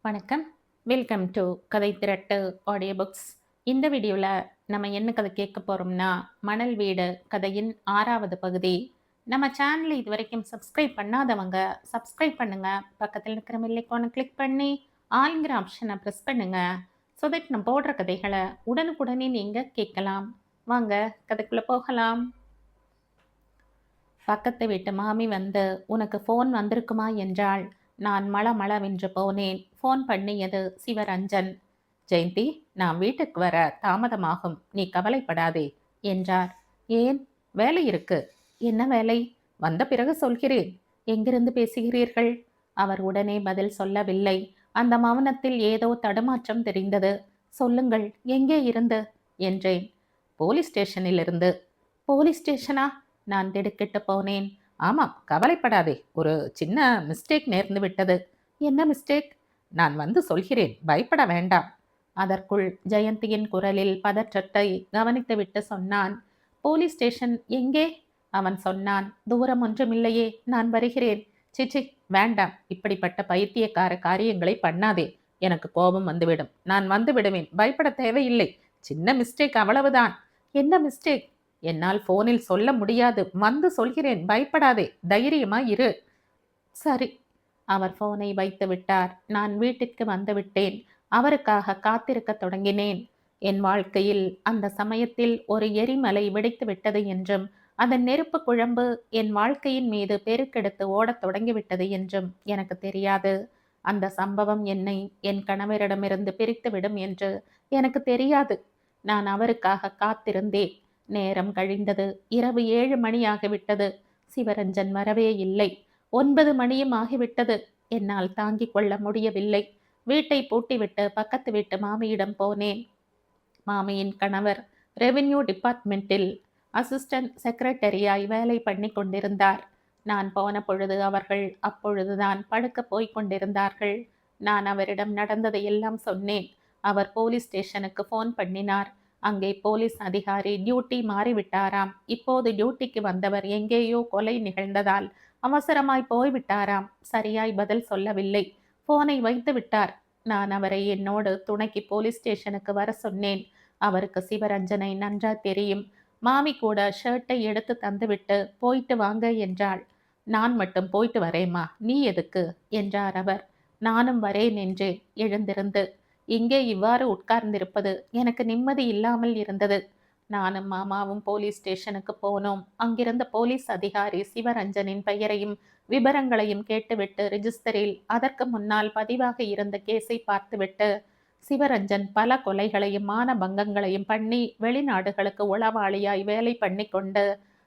வணக்கம். Welcome to கதை திரட்டு audio books. இந்த வீடியோவில் நம்ம என்ன கதை கேட்க போகிறோம்னா, மணல் வீடு கதையின் 6வது பகுதி. நம்ம சேனலை இது வரைக்கும் சப்ஸ்கிரைப் பண்ணாதவங்க சப்ஸ்கிரைப் பண்ணுங்க. பக்கத்தில் இருக்கிற பெல் ஐகானை கிளிக் பண்ணி ஆல்ங்கிற ஆப்ஷனை ப்ரெஸ் பண்ணுங்க. ஸோ தட் நம்ம போடுற கதைகளை உடனுக்குடனே நீங்கள் கேட்கலாம். வாங்க கதைக்குள்ளே போகலாம். பக்கத்து வீட்டு மாமி வந்து உனக்கு ஃபோன் வந்திருக்குமா என்றாள். நான் மளமளவென்று போனேன். ஃபோன் பண்ணியது சிவரஞ்சன். ஜெயந்தி, நான் வீட்டுக்கு வர தாமதமாகும், நீ கவலைப்படாதே என்றார். ஏன்? வேலை இருக்கு. என்ன வேலை? வந்த பிறகு சொல்கிறேன். எங்கிருந்து பேசுகிறீர்கள்? அவர் உடனே பதில் சொல்லவில்லை. அந்த மௌனத்தில் ஏதோ தடுமாற்றம் தெரிந்தது. சொல்லுங்கள், எங்கே இருந்து என்றேன். போலீஸ் ஸ்டேஷனில் இருந்து. போலீஸ் ஸ்டேஷனா? நான் திடுக்கிட்டு போனேன். ஆமாம், கவலைப்படாதே, ஒரு சின்ன மிஸ்டேக் நேர்ந்து விட்டது. என்ன மிஸ்டேக்? நான் வந்து சொல்கிறேன், பயப்பட வேண்டாம். அதற்குள் ஜெயந்தியின் குரலில் பதற்றத்தை கவனித்துவிட்டு சொன்னான். போலீஸ் ஸ்டேஷன் எங்கே? அவன் சொன்னான். தூரம் ஒன்றுமில்லையே, நான் வருகிறேன். சிச்சி, வேண்டாம், இப்படிப்பட்ட பைத்தியக்கார காரியங்களை பண்ணாதே. எனக்கு கோபம் வந்துவிடும். நான் வந்து விடுவேன், பயப்பட தேவையில்லை. சின்ன மிஸ்டேக், அவ்வளவுதான். என்ன மிஸ்டேக்? என்னால் போனில் சொல்ல முடியாது, வந்து சொல்கிறேன், பயப்படாதே, தைரியமா இரு. சரி. அவர் போனை வைத்து விட்டார். நான் வீட்டிற்கு வந்து விட்டேன். அவருக்காக காத்திருக்க தொடங்கினேன். என் வாழ்க்கையில் அந்த சமயத்தில் ஒரு எரிமலை வெடித்து விட்டது என்றும், அதன் நெருப்பு குழம்பு என் வாழ்க்கையின் மீது பெருக்கெடுத்து ஓடத் தொடங்கிவிட்டது என்றும் எனக்கு தெரியாது. அந்த சம்பவம் என்னை என் கணவரிடமிருந்து பிரித்துவிடும் என்று எனக்கு தெரியாது. நான் அவருக்காக காத்திருந்தேன். நேரம் கழிந்தது. இரவு 7 மணி ஆகிவிட்டது. சிவரஞ்சன் வரவே இல்லை. 9 மணியும் ஆகிவிட்டது. என்னால் தாங்கிக் கொள்ள முடியவில்லை. வீட்டை பூட்டிவிட்டு பக்கத்து வீட்டு மாமியிடம் போனேன். மாமியின் கணவர் ரெவென்யூ டிபார்ட்மெண்ட்டில் அசிஸ்டன்ட் செக்ரட்டரியாய் வேலை பண்ணி கொண்டிருந்தார். நான் போன பொழுது அவர்கள் அப்பொழுதுதான் படுக்க போய் கொண்டிருந்தார்கள். நான் அவரிடம் நடந்ததை எல்லாம் சொன்னேன். அவர் போலீஸ் ஸ்டேஷனுக்கு ஃபோன் பண்ணினார். அங்கே போலீஸ் அதிகாரி டியூட்டி மாறிவிட்டாராம். இப்போது டியூட்டிக்கு வந்தவர் எங்கேயோ கொலை நிகழ்ந்ததால் அவசரமாய் போய்விட்டாராம். சரியாய் பதில் சொல்லவில்லை. போனை வைத்து விட்டார். நான் அவரை என்னோடு துணைக்கு போலீஸ் ஸ்டேஷனுக்கு வர சொன்னேன். அவருக்கு சிவரஞ்சனை நன்றா தெரியும். மாமி கூட ஷர்ட்டை எடுத்து தந்துவிட்டு போயிட்டு வாங்க என்றாள். நான் மட்டும் போயிட்டு வரேம்மா, நீ எதுக்கு என்றார் அவர். நானும் வரேன் என்றேன் எழுந்திருந்து. இங்கே இவ்வாறு உட்கார்ந்திருப்பது எனக்கு நிம்மதி இல்லாமல் இருந்தது. நானும் மாமாவும் போலீஸ் ஸ்டேஷனுக்கு போனோம். அங்கிருந்த போலீஸ் அதிகாரி சிவரஞ்சனின் பெயரையும் விபரங்களையும் கேட்டுவிட்டு ரிஜிஸ்டரில் அதற்கு முன்னால் பதிவாக இருந்த கேஸை பார்த்துவிட்டு, சிவரஞ்சன் பல கொலைகளையும் மானபங்கங்களையும் பண்ணி வெளிநாடுகளுக்கு உளவாளியாய் வேலை பண்ணி கொண்டு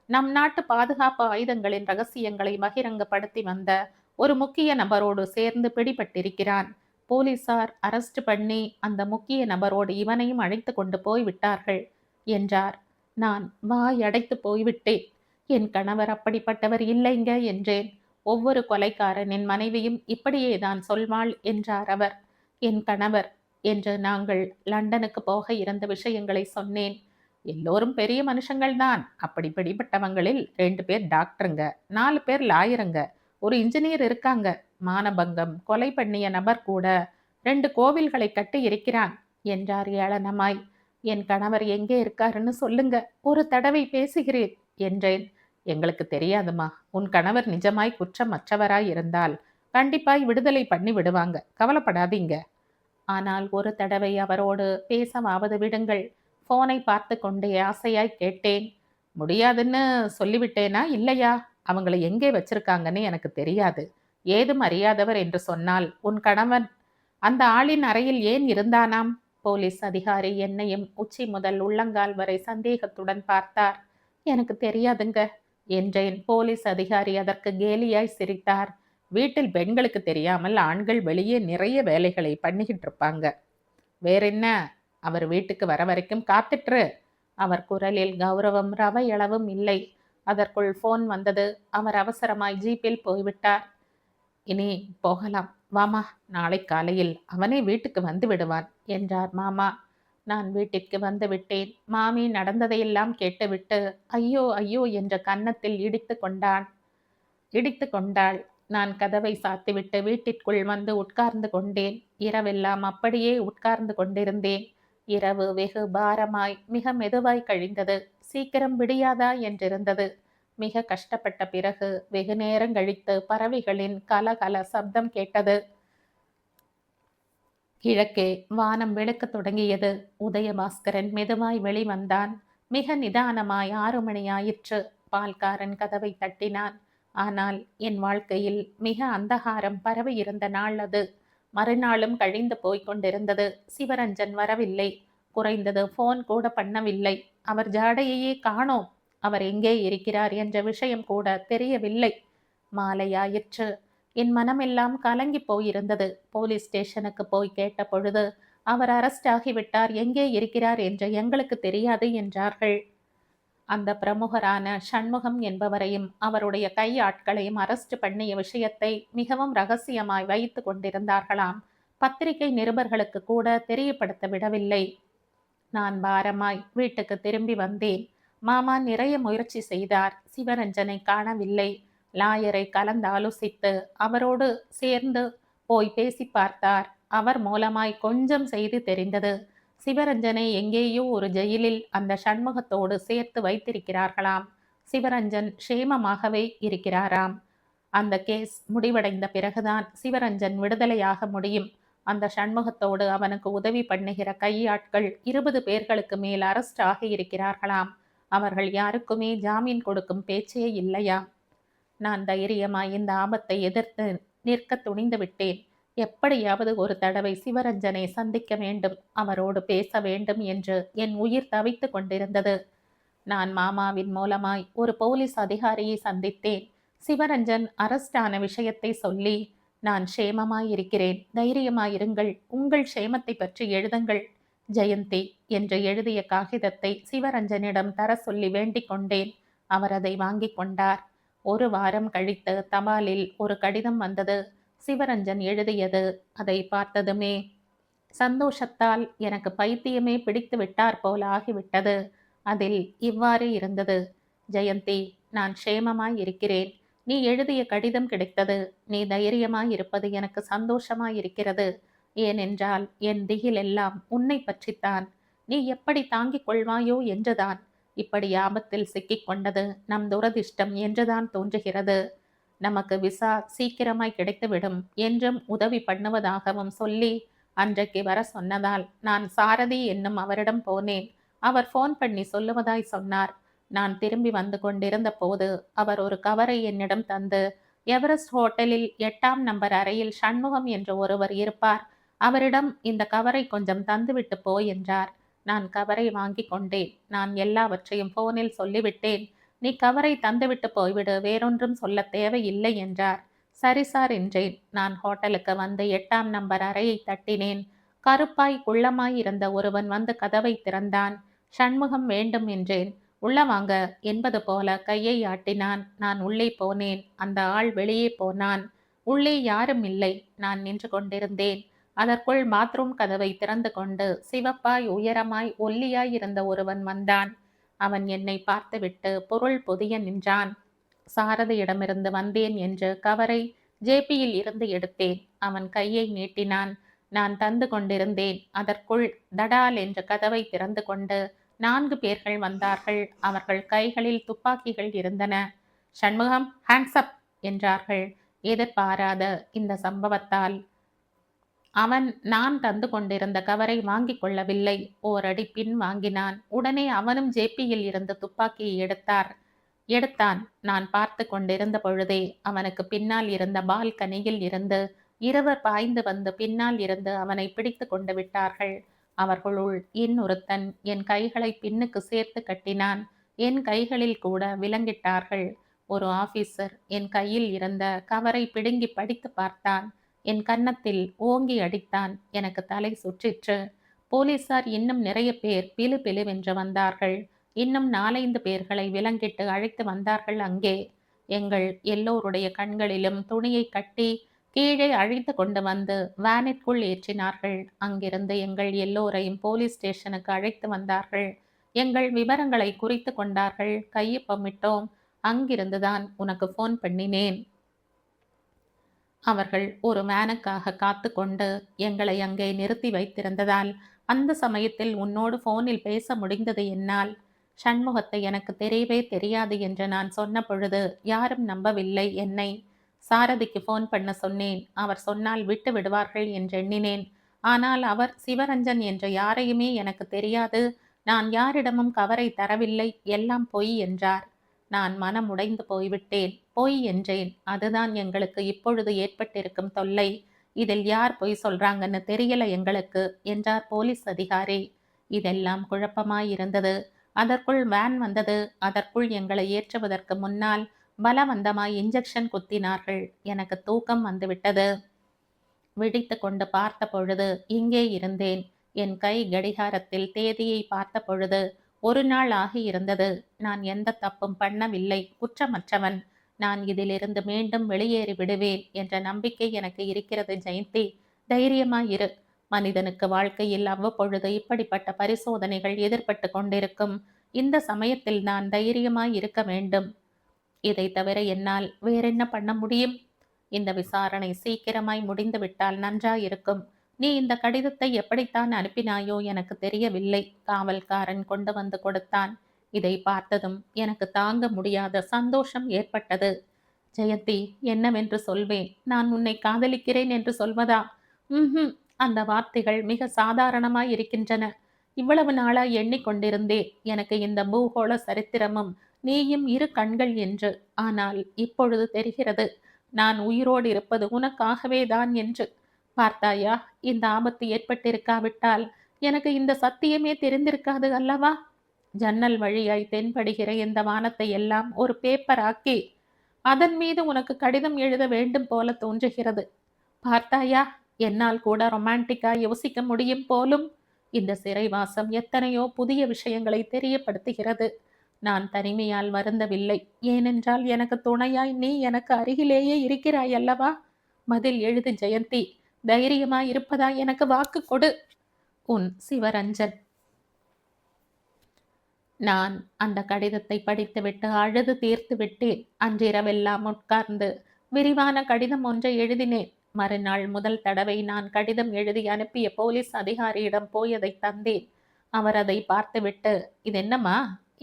நம் நாட்டு பாதுகாப்பு ஆயுதங்களின் ரகசியங்களை பகிரங்கப்படுத்தி வந்த ஒரு முக்கிய நபரோடு சேர்ந்து பிடிபட்டிருக்கிறான். போலீசார் அரெஸ்ட் பண்ணி அந்த முக்கிய நபரோடு இவனையும் அழைத்து கொண்டு போய்விட்டார்கள் என்றார். நான் வாயடைத்து போய்விட்டேன். என் கணவர் அப்படிப்பட்டவர் இல்லைங்க என்றேன். ஒவ்வொரு கொலைக்காரனின் மனைவியும் இப்படியே தான் சொல்வாள் என்றார் அவர். என் கணவர் என்று நாங்கள் லண்டனுக்கு போக இருந்த விஷயங்களை சொன்னேன். எல்லோரும் பெரிய மனுஷங்கள் தான். அப்படி பிடிப்பட்டவங்களில் 2 பேர் டாக்டருங்க, 4 பேர் லாயருங்க, ஒரு இன்ஜினியர் இருக்காங்க. மானபங்கம் கொலை பண்ணிய நபர் கூட 2 கோவில்களை கட்டி இருக்கிறான் என்றார் ஏளனமாய். என் கணவர் எங்கே இருக்காருன்னு சொல்லுங்க, ஒரு தடவை பேசுகிறேன் என்றேன். எங்களுக்கு தெரியாதுமா. உன் கணவர் நிஜமாய் குற்றமற்றவராய் இருந்தால் கண்டிப்பாய் விடுதலை பண்ணி விடுவாங்க, கவலைப்படாதீங்க. ஆனால் ஒரு தடவை அவரோடு பேசவாவது விடுங்கள். போனை பார்த்து கொண்டே ஆசையாய் கேட்டேன். முடியாதுன்னு சொல்லிவிட்டேனா இல்லையா? அவங்களை எங்கே வச்சிருக்காங்கன்னு எனக்கு தெரியாது. ஏதும் அறியாதவர் என்று சொன்னால் உன் கணவன் அந்த ஆளின் அறையில் ஏன் இருந்தானாம்? போலீஸ் அதிகாரி என்னையும் உச்சி முதல் உள்ளங்கால் வரை சந்தேகத்துடன் பார்த்தார். எனக்கு தெரியாதுங்க என்றேன். போலீஸ் அதிகாரி அதற்கு கேலியாய் சிரித்தார். வீட்டில் பெண்களுக்கு தெரியாமல் ஆண்கள் வெளியே நிறைய வேலைகளை பண்ணிக்கிட்டு இருப்பாங்க. வேறென்ன, அவர் வீட்டுக்கு வர வரைக்கும் காத்துட்ரு. அவர் குரலில் கௌரவம் ரவையளவும் இல்லை. அதற்குள் போன் வந்தது. அவர் அவசரமாய் ஜீப்பில் போய்விட்டார். இனி போகலாம் வாமா, நாளை காலையில் அவனே வீட்டுக்கு வந்து விடுவான் என்றார் மாமா. நான் வீட்டிற்கு வந்து விட்டேன். மாமி நடந்ததையெல்லாம் கேட்டுவிட்டு ஐயோ ஐயோ என்ற கன்னத்தில் இடித்து கொண்டாள். நான் கதவை சாத்திவிட்டு வீட்டிற்குள் வந்து உட்கார்ந்து கொண்டேன். இரவெல்லாம் அப்படியே உட்கார்ந்து கொண்டிருந்தேன். இரவு வெகு பாரமாய் மிக மெதுவாய் கழிந்தது. சீக்கிரம் விடியாதா என்றிருந்தது. மிக கஷ்டப்பட்ட பிறகு வெகு நேரம் கழித்து பறவைகளின் கலகல சப்தம் கேட்டது. கிழக்கே வானம் வெளுக்கத் தொடங்கியது. உதயபாஸ்கரன் மெதுவாய் வெளிவந்தான். மிக நிதானமாய் 6 மணி ஆயிற்று. பால்காரன் கதவை தட்டினான். ஆனால் என் வாழ்க்கையில் மிக அந்தகாரம் பரவி இருந்த நாள் அது. மறுநாளும் கழிந்து போய்க் கொண்டிருந்தது. சிவரஞ்சன் வரவில்லை. குறைந்தது போன் கூட பண்ணவில்லை. அவர் ஜாடையையே காணோம். அவர் எங்கே இருக்கிறார் என்ற விஷயம் கூட தெரியவில்லை. மாலையாயிற்று. என் மனமெல்லாம் கலங்கி போயிருந்தது. போலீஸ் ஸ்டேஷனுக்கு போய் கேட்ட பொழுது அவர் அரெஸ்ட் ஆகிவிட்டார், எங்கே இருக்கிறார் என்று எங்களுக்கு தெரியாது என்றார்கள். அந்த பிரமுகரான சண்முகம் என்பவரையும் அவருடைய கை ஆட்களையும் அரெஸ்ட் பண்ணிய விஷயத்தை மிகவும் ரகசியமாய் வைத்து கொண்டிருந்தார்களாம். பத்திரிகை நிருபர்களுக்கு கூட தெரியப்படுத்த விடவில்லை. நான் பாரமாய் வீட்டுக்கு திரும்பி வந்தேன். மாமா நிறைய முயற்சி செய்தார். சிவரஞ்சனை காணவில்லை. லாயரை கலந்தாலோசித்து அவரோடு சேர்ந்து போய் பேசி பார்த்தார். அவர் மூலமாய் கொஞ்சம் செய்தி தெரிந்தது. சிவரஞ்சனை எங்கேயோ ஒரு ஜெயிலில் அந்த சண்முகத்தோடு சேர்த்து வைத்திருக்கிறார்களாம். சிவரஞ்சன் க்ஷேமமாகவே இருக்கிறாராம். அந்த கேஸ் முடிவடைந்த பிறகுதான் சிவரஞ்சன் விடுதலையாக முடியும். அந்த சண்முகத்தோடு அவனுக்கு உதவி பண்ணுகிற கையாட்கள் 20 பேர்களுக்கு மேல் அரெஸ்ட் ஆகி இருக்கிறார்களாம். அவர்கள் யாருக்குமே ஜாமீன் கொடுக்கும் பேச்சே இல்லையா. நான் தைரியமாய் இந்த ஆபத்தை எதிர்த்து நிற்க துணிந்து விட்டேன். எப்படியாவது ஒரு தடவை சிவரஞ்சனை சந்திக்க வேண்டும், அவரோடு பேச வேண்டும் என்று என் உயிர் தவித்து கொண்டிருந்தது. நான் மாமாவின் மூலமாய் ஒரு போலீஸ் அதிகாரியை சந்தித்தேன். சிவரஞ்சன் அரெஸ்ட் ஆன விஷயத்தை சொல்லி, நான் க்ஷேமமாய் இருக்கிறேன், தைரியமாயிருங்கள், உங்கள் க்ஷேமத்தை பற்றி எழுதுங்கள் ஜெயந்தி என்று எழுதிய காகிதத்தை சிவரஞ்சனிடம் தர சொல்லி வேண்டிக் கொண்டேன். அவர் அதை வாங்கி கொண்டார். 1 வாரம் கழித்து தபாலில் ஒரு கடிதம் வந்தது. சிவரஞ்சன் எழுதியது. அதை பார்த்ததுமே சந்தோஷத்தால் எனக்கு பைத்தியமே பிடித்து விட்டார் போல ஆகிவிட்டது. அதில் இவ்வாறு இருந்தது: ஜெயந்தி, நான் க்ஷேமமாய் இருக்கிறேன். நீ எழுதிய கடிதம் கிடைத்தது. நீ தைரியமாய் இருப்பது எனக்கு சந்தோஷமாய் இருக்கிறது. ஏனென்றால் என் திகில் எல்லாம் உன்னை பற்றித்தான். நீ எப்படி தாங்கிக் கொள்வாயோ என்றுதான். இப்படி ஆபத்தில் சிக்கிக் கொண்டது நம் துரதிர்ஷ்டம் என்றுதான் தோன்றுகிறது. நமக்கு விசா சீக்கிரமாய் கிடைத்துவிடும் என்றும் உதவி பண்ணுவதாகவும் சொல்லி அன்றைக்கு வர சொன்னதால் நான் சாரதி என்னும் அவரிடம் போனேன். அவர் போன் பண்ணி சொல்லுவதாய் சொன்னார். நான் திரும்பி வந்து கொண்டிருந்த போது அவர் ஒரு கவரை என்னிடம் தந்து, எவரெஸ்ட் ஹோட்டலில் 8ஆம் நம்பர் அறையில் சண்முகம் என்று ஒருவர் இருப்பார், அவரிடம் இந்த கவரை கொஞ்சம் தந்துவிட்டு போ என்றார். நான் கவரை வாங்கி கொண்டேன். நான் எல்லாவற்றையும் போனில் சொல்லிவிட்டேன். நீ கவரை தந்துவிட்டு போய்விடு, வேறொன்றும் சொல்ல தேவையில்லை என்றார். சரி சார் என்றேன். நான் ஹோட்டலுக்கு வந்து 8ஆம் நம்பர் அறையை தட்டினேன். கருப்பாய் குள்ளமாய் இருந்த ஒருவன் வந்து கதவை திறந்தான். சண்முகம் வேண்டும் என்றேன். உள்ள வாங்க என்பது போல கையை ஆட்டினான். நான் உள்ளே போனேன். அந்த ஆள் வெளியே போனான். உள்ளே யாரும் இல்லை. நான் நின்று கொண்டிருந்தேன். அதற்குள் பாத்ரூம் கதவை திறந்து கொண்டு சிவப்பாய் உயரமாய் ஒல்லியாய் இருந்த ஒருவன் வந்தான். அவன் என்னை பார்த்துவிட்டு பொருள் பொதிய நின்றான். சாரதியிடமிருந்து வந்தேன் என்று கவரை ஜேபியில் இருந்து எடுத்தேன். அவன் கையை நீட்டினான். நான் தந்து கொண்டிருந்தேன். அதற்குள் தடால் என்ற கதவை திறந்து கொண்டு 4 பேர்கள் வந்தார்கள். அவர்கள் கைகளில் துப்பாக்கிகள் இருந்தன. சண்முகம், ஹேண்ட்ஸ் அப் என்றார்கள். எதிர்பாராத இந்த சம்பவத்தால் அவன் நான் தந்து கொண்டிருந்த கவரை வாங்கிக் கொள்ளவில்லை. ஓரடி பின் வாங்கினான். உடனே அவனும் ஜேபியில் இருந்து துப்பாக்கியை எடுத்தான். நான் பார்த்து கொண்டிருந்த பொழுதே அவனுக்கு பின்னால் இருந்த பால்கனியில் இருந்து இருவர் பாய்ந்து வந்து பின்னால் இருந்து அவனை பிடித்து கொண்டு விட்டார்கள். அவர்களுள் இன்னொருத்தன் என் கைகளை பின்னுக்கு சேர்த்து கட்டினான். என் கைகளில் கூட விலங்கிட்டார்கள். ஒரு ஆபீசர் என் கையில் இருந்த கவரை பிடுங்கி படித்து பார்த்தான். என் கன்னத்தில் ஓங்கி அடித்தான். எனக்கு தலை சுற்றிற்று. போலீசார் இன்னும் நிறைய பேர் பிலு பிலுவென்று வந்தார்கள். இன்னும் 4-5 பேர்களை விலங்கிட்டு அழைத்து வந்தார்கள். அங்கே எங்கள் எல்லோருடைய கண்களிலும் துணியை கட்டி கீழே அழைத்து கொண்டு வந்து வேனிற்குள் ஏற்றினார்கள். அங்கிருந்து எங்கள் எல்லோரையும் போலீஸ் ஸ்டேஷனுக்கு அழைத்து வந்தார்கள். எங்கள் விவரங்களை குறித்து கொண்டார்கள். கையொப்பமிட்டோம். அங்கிருந்துதான் உனக்கு போன் பண்ணினேன். அவர்கள் ஒரு வேனுக்காக காத்து கொண்டு எங்களை அங்கே நிறுத்தி வைத்திருந்ததால் அந்த சமயத்தில் உன்னோடு போனில் பேச முடிந்தது என்னால். சண்முகத்தை எனக்கு தெரியவே தெரியாது என்று நான் சொன்ன பொழுது யாரும் நம்பவில்லை என்னை. சாரதிக்கு போன் பண்ண சொன்னேன். அவர் சொன்னால் விட்டு விடுவார்கள் என்றெண்ணினேன். ஆனால் அவர் சிவரஞ்சன் என்ற யாரையுமே எனக்கு தெரியாது, நான் யாரிடமும் கவரை தரவில்லை, எல்லாம் பொய் என்றார். நான் மனம் உடைந்து போய்விட்டேன். பொய் என்றேன். அதுதான் எங்களுக்கு இப்பொழுது ஏற்பட்டிருக்கும் தொல்லை. இதில் யார் பொய் சொல்றாங்கன்னு தெரியல எங்களுக்கு என்றார் போலீஸ் அதிகாரி. இதெல்லாம் குழப்பமாயிருந்தது. அதற்குள் வேன் வந்தது. அதற்குள் எங்களை ஏற்றுவதற்கு முன்னால் பலவந்தமாய் இன்ஜெக்ஷன் குத்தினார்கள். எனக்கு தூக்கம் வந்துவிட்டது. விழித்து கொண்டு பார்த்த பொழுது இங்கே இருந்தேன். என் கை கடிகாரத்தில் தேதியை பார்த்த பொழுது 1 நாள் ஆகியிருந்தது. நான் எந்த தப்பும் பண்ணவில்லை, குற்றமற்றவன். நான் இதிலிருந்து மீண்டும் வெளியேறி விடுவேன் என்ற நம்பிக்கை எனக்கு இருக்கிறது ஜெயந்தி. தைரியமாயிரு. மனிதனுக்கு வாழ்க்கையில் அவ்வப்பொழுது இப்படிப்பட்ட பரிசோதனைகள் எதிர்பட்டு கொண்டிருக்கும். இந்த சமயத்தில் நான் தைரியமாய் இருக்க வேண்டும். இதை தவிர என்னால் வேறென்ன பண்ண முடியும்? இந்த விசாரணை சீக்கிரமாய் முடிந்துவிட்டால் நன்றாயிருக்கும். நீ இந்த கடிதத்தை எப்படித்தான் அனுப்பினாயோ எனக்கு தெரியவில்லை. காவல்காரன் கொண்டு வந்து கொடுத்தான். இதை பார்த்ததும் எனக்கு தாங்க முடியாத சந்தோஷம் ஏற்பட்டது. ஜெயந்தி, என்னவென்று சொல்வேன்? நான் உன்னை காதலிக்கிறேன் என்று சொல்வதா? ம். அந்த வார்த்தைகள் மிக சாதாரணமாய் இருக்கின்றன. இவ்வளவு நாளாய் எண்ணிக்கொண்டிருந்தேன் எனக்கு இந்த பூகோள சரித்திரமும் நீயும் இரு கண்கள் என்று. ஆனால் இப்பொழுது தெரிகிறது நான் உயிரோடு இருப்பது உனக்காகவே தான் என்று. பார்த்தாயா, இந்த ஆபத்து ஏற்பட்டிருக்காவிட்டால் எனக்கு இந்த சத்தியமே தெரிந்திருக்காது அல்லவா? ஜன்னல் வழியாய் தென்படுகிற இந்த வானத்தை எல்லாம் ஒரு பேப்பராக்கி அதன் மீது உனக்கு கடிதம் எழுத வேண்டும் போல தோன்றுகிறது. பார்த்தாயா, என்னால் கூட ரொமான்டிக்கா யோசிக்க முடியும் போலும். இந்த சிறைவாசம் எத்தனையோ புதிய விஷயங்களை தெரியப்படுத்துகிறது. நான் தனிமையால் வருந்தவில்லை. ஏனென்றால் எனக்கு துணையாய் நீ எனக்கு அருகிலேயே இருக்கிறாய் அல்லவா? பதில் எழுது ஜெயந்தி. தைரியமாய் இருப்பதா எனக்கு வாக்கு கொடு. உன் சிவரஞ்சன். நான் அந்த கடிதத்தை படித்துவிட்டு அழுது தீர்த்து விட்டேன். அன்றிரவெல்லாம் உட்கார்ந்து விரிவான கடிதம் ஒன்றை எழுதினேன். மறுநாள் முதல் தடவை நான் கடிதம் எழுதி அனுப்பிய போலீஸ் அதிகாரியிடம் போய் அதை தந்தேன். அவர் அதை பார்த்துவிட்டு, இது என்னம்மா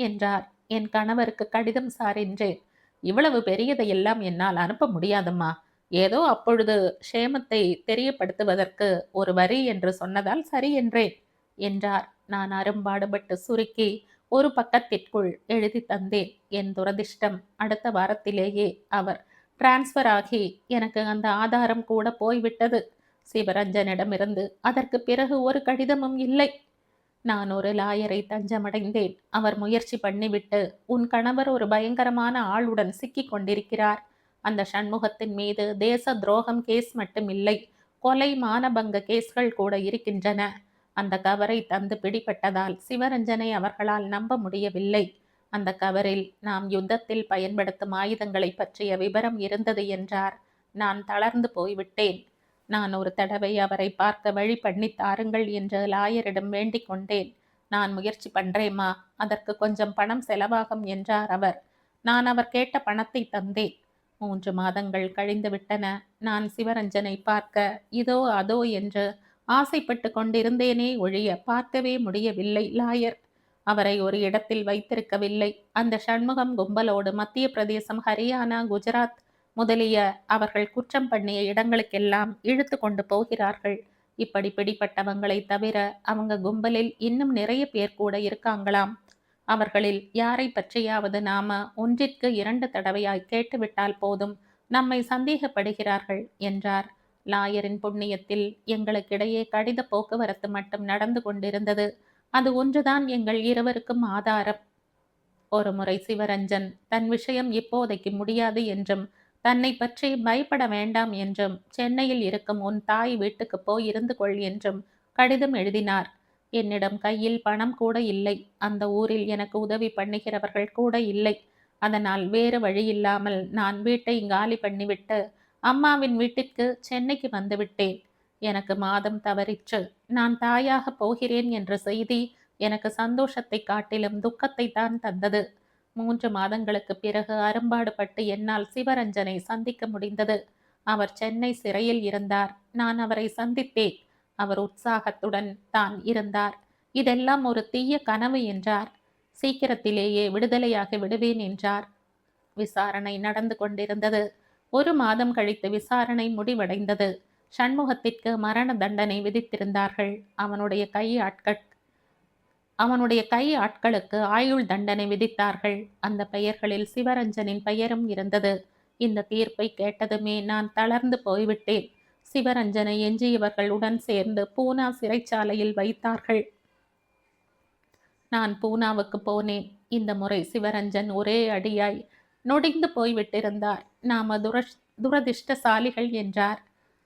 என்றார். என் கணவருக்கு கடிதம் சார் என்றேன். இவ்வளவு பெரியதையெல்லாம் என்னால் அனுப்ப முடியாதம்மா. ஏதோ அப்பொழுது க்ஷேமத்தை தெரியப்படுத்துவதற்கு ஒரு வரி என்று சொன்னதால் சரி என்றேன் என்றார். நான் அரும்பாடுபட்டு சுருக்கி ஒரு பக்கத்திற்குள் எழுதி தந்தேன். என் துரதிர்ஷ்டம், அடுத்த வாரத்திலேயே அவர் டிரான்ஸ்ஃபர் ஆகி எனக்கு அந்த ஆதாரம் கூட போய்விட்டது. சிவரஞ்சனிடமிருந்து அதற்கு பிறகு ஒரு கடிதமும் இல்லை. நான் ஒரு லாயரை தஞ்சமடைந்தேன். அவர் முயற்சி பண்ணிவிட்டு, உன் கணவர் ஒரு பயங்கரமான ஆளுடன் சிக்கிக் கொண்டிருக்கிறார். அந்த சண்முகத்தின் மீது தேச துரோகம் கேஸ் மட்டுமில்லை, கொலை மானபங்க கேஸ்கள் கூட இருக்கின்றன. அந்த கவரை தந்து பிடிபட்டதால் சிவரஞ்சனை அவர்களால் நம்ப முடியவில்லை. அந்த கவரில் நாம் யுத்தத்தில் பயன்படுத்தும் ஆயுதங்களை பற்றிய விபரம் இருந்தது என்றார். நான் தளர்ந்து போய்விட்டேன். நான் ஒரு தடவை அவரை பார்க்க வழி பண்ணி தாருங்கள் என்று லாயரிடம் வேண்டிக் கொண்டேன். நான் முயற்சி பண்றேம்மா, அதற்கு கொஞ்சம் பணம் செலவாகும் என்றார் அவர். நான் அவர் கேட்ட பணத்தை தந்தேன். 3 மாதங்கள் கழிந்து விட்டன. நான் சிவரஞ்சனை பார்க்க இதோ அதோ என்று ஆசைப்பட்டு கொண்டிருந்தேனே ஒழிய பார்க்கவே முடியவில்லை. லாயர் அவரை ஒரு இடத்தில் வைத்திருக்கவில்லை. அந்த சண்முகம் கும்பலோடு மத்திய பிரதேசம், ஹரியானா, குஜராத் முதலிய அவர்கள் குற்றம் பண்ணிய இடங்களுக்கெல்லாம் இழுத்து கொண்டு போகிறார்கள். இப்படி பிடிப்பட்டவங்களை தவிர அவங்க கும்பலில் இன்னும் நிறைய பேர் கூட இருக்காங்களாம். அவர்களில் யாரை பற்றியாவது நாம 1ற்கு 2 தடவையாய் கேட்டுவிட்டால் போதும், நம்மை சந்தேகப்படுகிறார்கள் என்றார். லாயரின் புண்ணியத்தில் எங்களுக்கிடையே கடித போக்குவரத்து மட்டும் நடந்து கொண்டிருந்தது. அது ஒன்றுதான் எங்கள் இருவருக்கும் ஆதாரம். ஒரு முறை சிவரஞ்சன் தன் விஷயம் இப்போதைக்கு முடியாது என்றும் தன்னை பற்றி பயப்பட வேண்டாம் என்றும் சென்னையில் இருக்கும் உன் தாய் வீட்டுக்கு போய் இருந்து கொள் என்றும் கடிதம் எழுதினார். என்னிடம் கையில் பணம் கூட இல்லை. அந்த ஊரில் எனக்கு உதவி பண்ணுகிறவர்கள் கூட இல்லை. அதனால் வேறு வழியில்லாமல் நான் வீட்டை காலி பண்ணிவிட்டு அம்மாவின் வீட்டிற்கு சென்னைக்கு வந்துவிட்டேன். எனக்கு மாதம் தவறிற்று. நான் தாயாக போகிறேன் என்ற செய்தி எனக்கு சந்தோஷத்தை காட்டிலும் துக்கத்தை தான் தந்தது. 3 மாதங்களுக்கு பிறகு அரும்பாடுபட்டு என்னால் சிவரஞ்சனை சந்திக்க முடிந்தது. அவர் சென்னை சிறையில் இருந்தார். நான் அவரை சந்தித்தேன். அவர் உற்சாகத்துடன் தான் இருந்தார். இதெல்லாம் ஒரு தீய கனவு என்றார். சீக்கிரத்திலேயே விடுதலையாகி விடுவேன் என்றார். விசாரணை நடந்து கொண்டிருந்தது. 1 மாதம் கழித்து விசாரணை முடிவடைந்தது. சண்முகத்திற்கு மரண தண்டனை விதித்திருந்தார்கள். அவனுடைய கை ஆட்களுக்கு ஆயுள் தண்டனை விதித்தார்கள். அந்த பெயர்களில் சிவரஞ்சனின் பெயரும் இருந்தது. இந்த தீர்ப்பை கேட்டதுமே நான் தளர்ந்து போய்விட்டேன். சிவரஞ்சனை எஞ்சியவர்கள் உடன் சேர்ந்து பூனா சிறைச்சாலையில் வைத்தார்கள். நான் பூனாவுக்கு போனேன். இந்த முறை சிவரஞ்சன் ஒரே அடியாய் நொடிந்து போய்விட்டிருந்தார். நாம துரதிர்ஷ்டசாலிகள் என்றார்.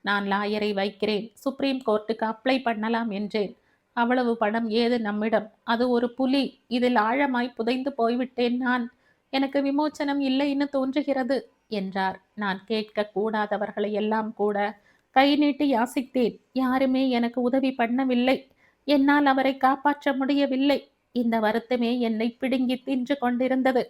நான் லாயரை வைக்கிறேன், சுப்ரீம் கோர்ட்டுக்கு அப்ளை பண்ணலாம் என்றேன். அவ்வளவு பணம் ஏது நம்மிடம்? அது ஒரு புலி. இதில் ஆழமாய் புதைந்து போய்விட்டேன் நான். எனக்கு விமோச்சனம் இல்லைன்னு தோன்றுகிறது என்றார். நான் கேட்க கூடாதவர்களை எல்லாம் கூட கை நீட்டி யாசித்தேன். யாருமே எனக்கு உதவி பண்ணவில்லை. என்னால் அவரை காப்பாற்ற முடியவில்லை. இந்த வருத்தமே என்னை பிடுங்கி தின்று கொண்டிருந்தது.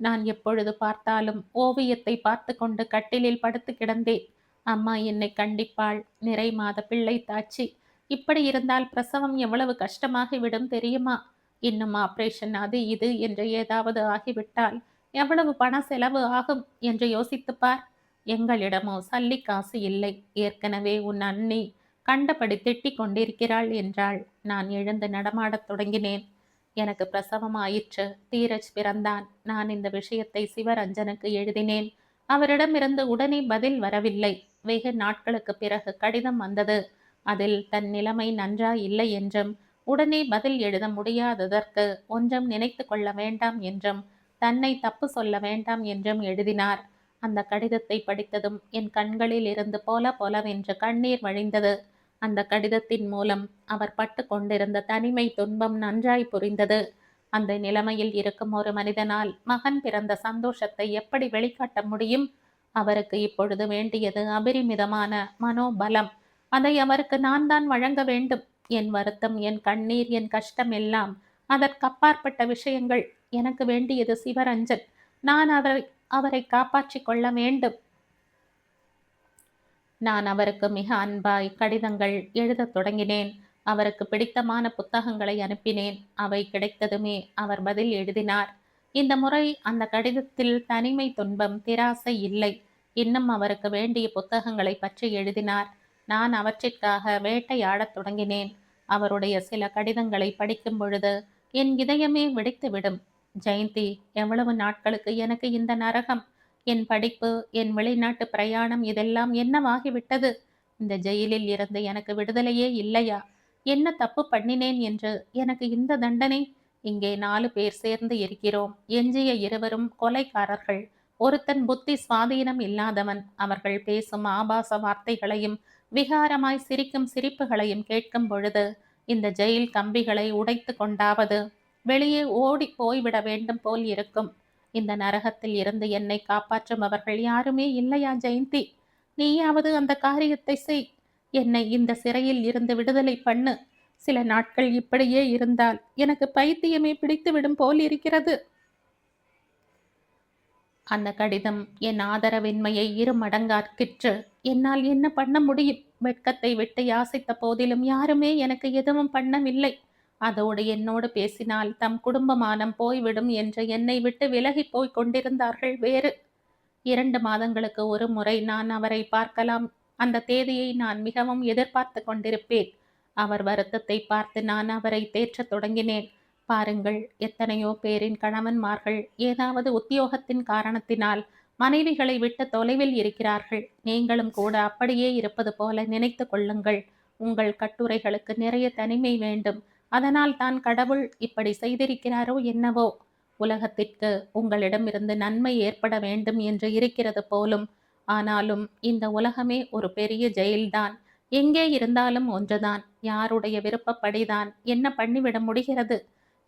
நான் எப்பொழுது பார்த்தாலும் ஓவியத்தை பார்த்து கொண்டு கட்டிலில் படுத்து கிடந்தேன். அம்மா என்னை கண்டிப்பாள். நிறை மாத பிள்ளை தாச்சி. இப்படி இருந்தால் பிரசவம் எவ்வளவு கஷ்டமாகிவிடும் தெரியுமா? இன்னும் ஆபரேஷன் அது இது என்று ஏதாவது ஆகிவிட்டால் எவ்வளவு பண செலவு ஆகும் என்று யோசித்துப்பார். எங்களிடமோ சல்லி காசு இல்லை. ஏற்கனவே உன் அண்ணி கண்டபடி திட்டிக் கொண்டிருக்கிறாள் என்றாள். நான் எழுந்து நடமாடத் தொடங்கினேன். எனக்கு பிரசவம் ஆயிற்று. தீரஜ் பிறந்தான். நான் இந்த விஷயத்தை சிவரஞ்சனுக்கு எழுதினேன். அவரிடமிருந்து உடனே பதில் வரவில்லை. வெகு நாட்களுக்கு பிறகு கடிதம் வந்தது. அதில் தன் நிலைமை நன்றாய் இல்லை என்றும் உடனே பதில் எழுத முடியாததற்கு ஒன்றும் நினைத்து கொள்ள வேண்டாம் என்றும் தன்னை தப்பு சொல்ல வேண்டாம் என்றும் எழுதினார். அந்த கடிதத்தை படித்ததும் என் கண்களில் இருந்து பொலவென்று கண்ணீர் வழிந்தது. அந்த கடிதத்தின் மூலம் அவர் பட்டு கொண்டிருந்த தனிமை துன்பம் நன்றாய் புரிந்தது. அந்த நிலைமையில் இருக்கும் ஒரு மனிதனால் மகன் பிறந்த சந்தோஷத்தை எப்படி வெளிக்காட்ட முடியும்? அவருக்கு இப்பொழுது வேண்டியது அபரிமிதமான மனோபலம். அதை அவருக்கு நான் தான் வழங்க வேண்டும். என் வருத்தம், என் கண்ணீர், என் கஷ்டம் எல்லாம் அதற்கப்பாற்பட்ட விஷயங்கள். எனக்கு வேண்டியது சிவரஞ்சன். நான் அவரை காப்பாற்றிக் கொள்ள வேண்டும். நான் அவருக்கு மிக அன்பாய் கடிதங்கள் எழுதத் தொடங்கினேன். அவருக்கு பிடித்தமான புத்தகங்களை அனுப்பினேன். அவை கிடைத்ததுமே அவர் பதில் எழுதினார். இந்த முறை அந்த கடிதத்தில் தனிமை துன்பம் திராசை இல்லை. இன்னும் அவருக்கு வேண்டிய புத்தகங்களை பற்றி எழுதினார். நான் அவற்றிற்காக வேட்டையாடத் தொடங்கினேன். அவருடைய சில கடிதங்களை படிக்கும் பொழுது என் இதயமே வெடித்துவிடும். ஜெயந்தி, எவ்வளவு நாட்களுக்கு எனக்கு இந்த நரகம்? என் படிப்பு, என் வெளிநாட்டு பிரயாணம் இதெல்லாம் என்னவாகிவிட்டது? இந்த ஜெயிலில் இருந்து எனக்கு விடுதலையே இல்லையா? என்ன தப்பு பண்ணினேன் என்று எனக்கு இந்த தண்டனை? இங்கே 4 பேர் சேர்ந்து இருக்கிறோம். எஞ்சிய 2 கொலைக்காரர்கள். ஒருத்தன் புத்தி சுவாதீனம் இல்லாதவன். அவர்கள் பேசும் ஆபாச வார்த்தைகளையும் விகாரமாய் சிரிக்கும் சிரிப்புகளையும் கேட்கும் பொழுது இந்த ஜெயில் கம்பிகளை உடைத்து கொண்டாவது வெளியே ஓடி போய்விட வேண்டும் போல் இருக்கும். இந்த நரகத்தில் இருந்து என்னை காப்பாற்றும் அவர்கள் யாருமே இல்லையா ஜெயந்தி? நீயாவது அந்த காரியத்தை செய். என்னை இந்த சிறையில் இருந்து விடுதலை பண்ணு. சில நாட்கள் இப்படியே இருந்தால் எனக்கு பைத்தியமே பிடித்துவிடும் போல் இருக்கிறது. அந்த கடிதம் என் ஆதரவின்மையை 2 மடங்காக்கிற்று. என்னால் என்ன பண்ண முடியும்? வெட்கத்தை விட்டு யாசித்த போதிலும் யாருமே எனக்கு எதுவும் பண்ணவில்லை. அதோடு என்னோடு பேசினால் தம் குடும்பமானம் போய்விடும் என்று என்னை விட்டு விலகி போய் கொண்டிருந்தார்கள் வேறு. 2 மாதங்களுக்கு ஒரு முறை நான் அவரை பார்க்கலாம். அந்த தேதியை நான் மிகவும் எதிர்பார்த்து கொண்டிருப்பேன். அவர் வருத்தத்தை பார்த்து நான் அவரை தேற்றத் தொடங்கினேன். பாருங்கள், எத்தனையோ பேரின் கணவன்மார்கள் ஏதாவது உத்தியோகத்தின் காரணத்தினால் மனைவிகளை விட்டு தொலைவில் இருக்கிறார்கள். நீங்களும் கூட அப்படியே இருப்பது போல நினைத்து கொள்ளுங்கள். உங்கள் கட்டுரைகளுக்கு நிறைய தனிமை வேண்டும். அதனால் தான் கடவுள் இப்படி செய்திருக்கிறாரோ என்னவோ. உலகத்திற்கு உங்களிடமிருந்து நன்மை ஏற்பட வேண்டும் என்று இருக்கிறது போலும். ஆனாலும் இந்த உலகமே ஒரு பெரிய ஜெயில்தான். எங்கே இருந்தாலும் ஒன்றுதான். யாருடைய விருப்பப்படிதான் என்ன பண்ணிவிட முடிகிறது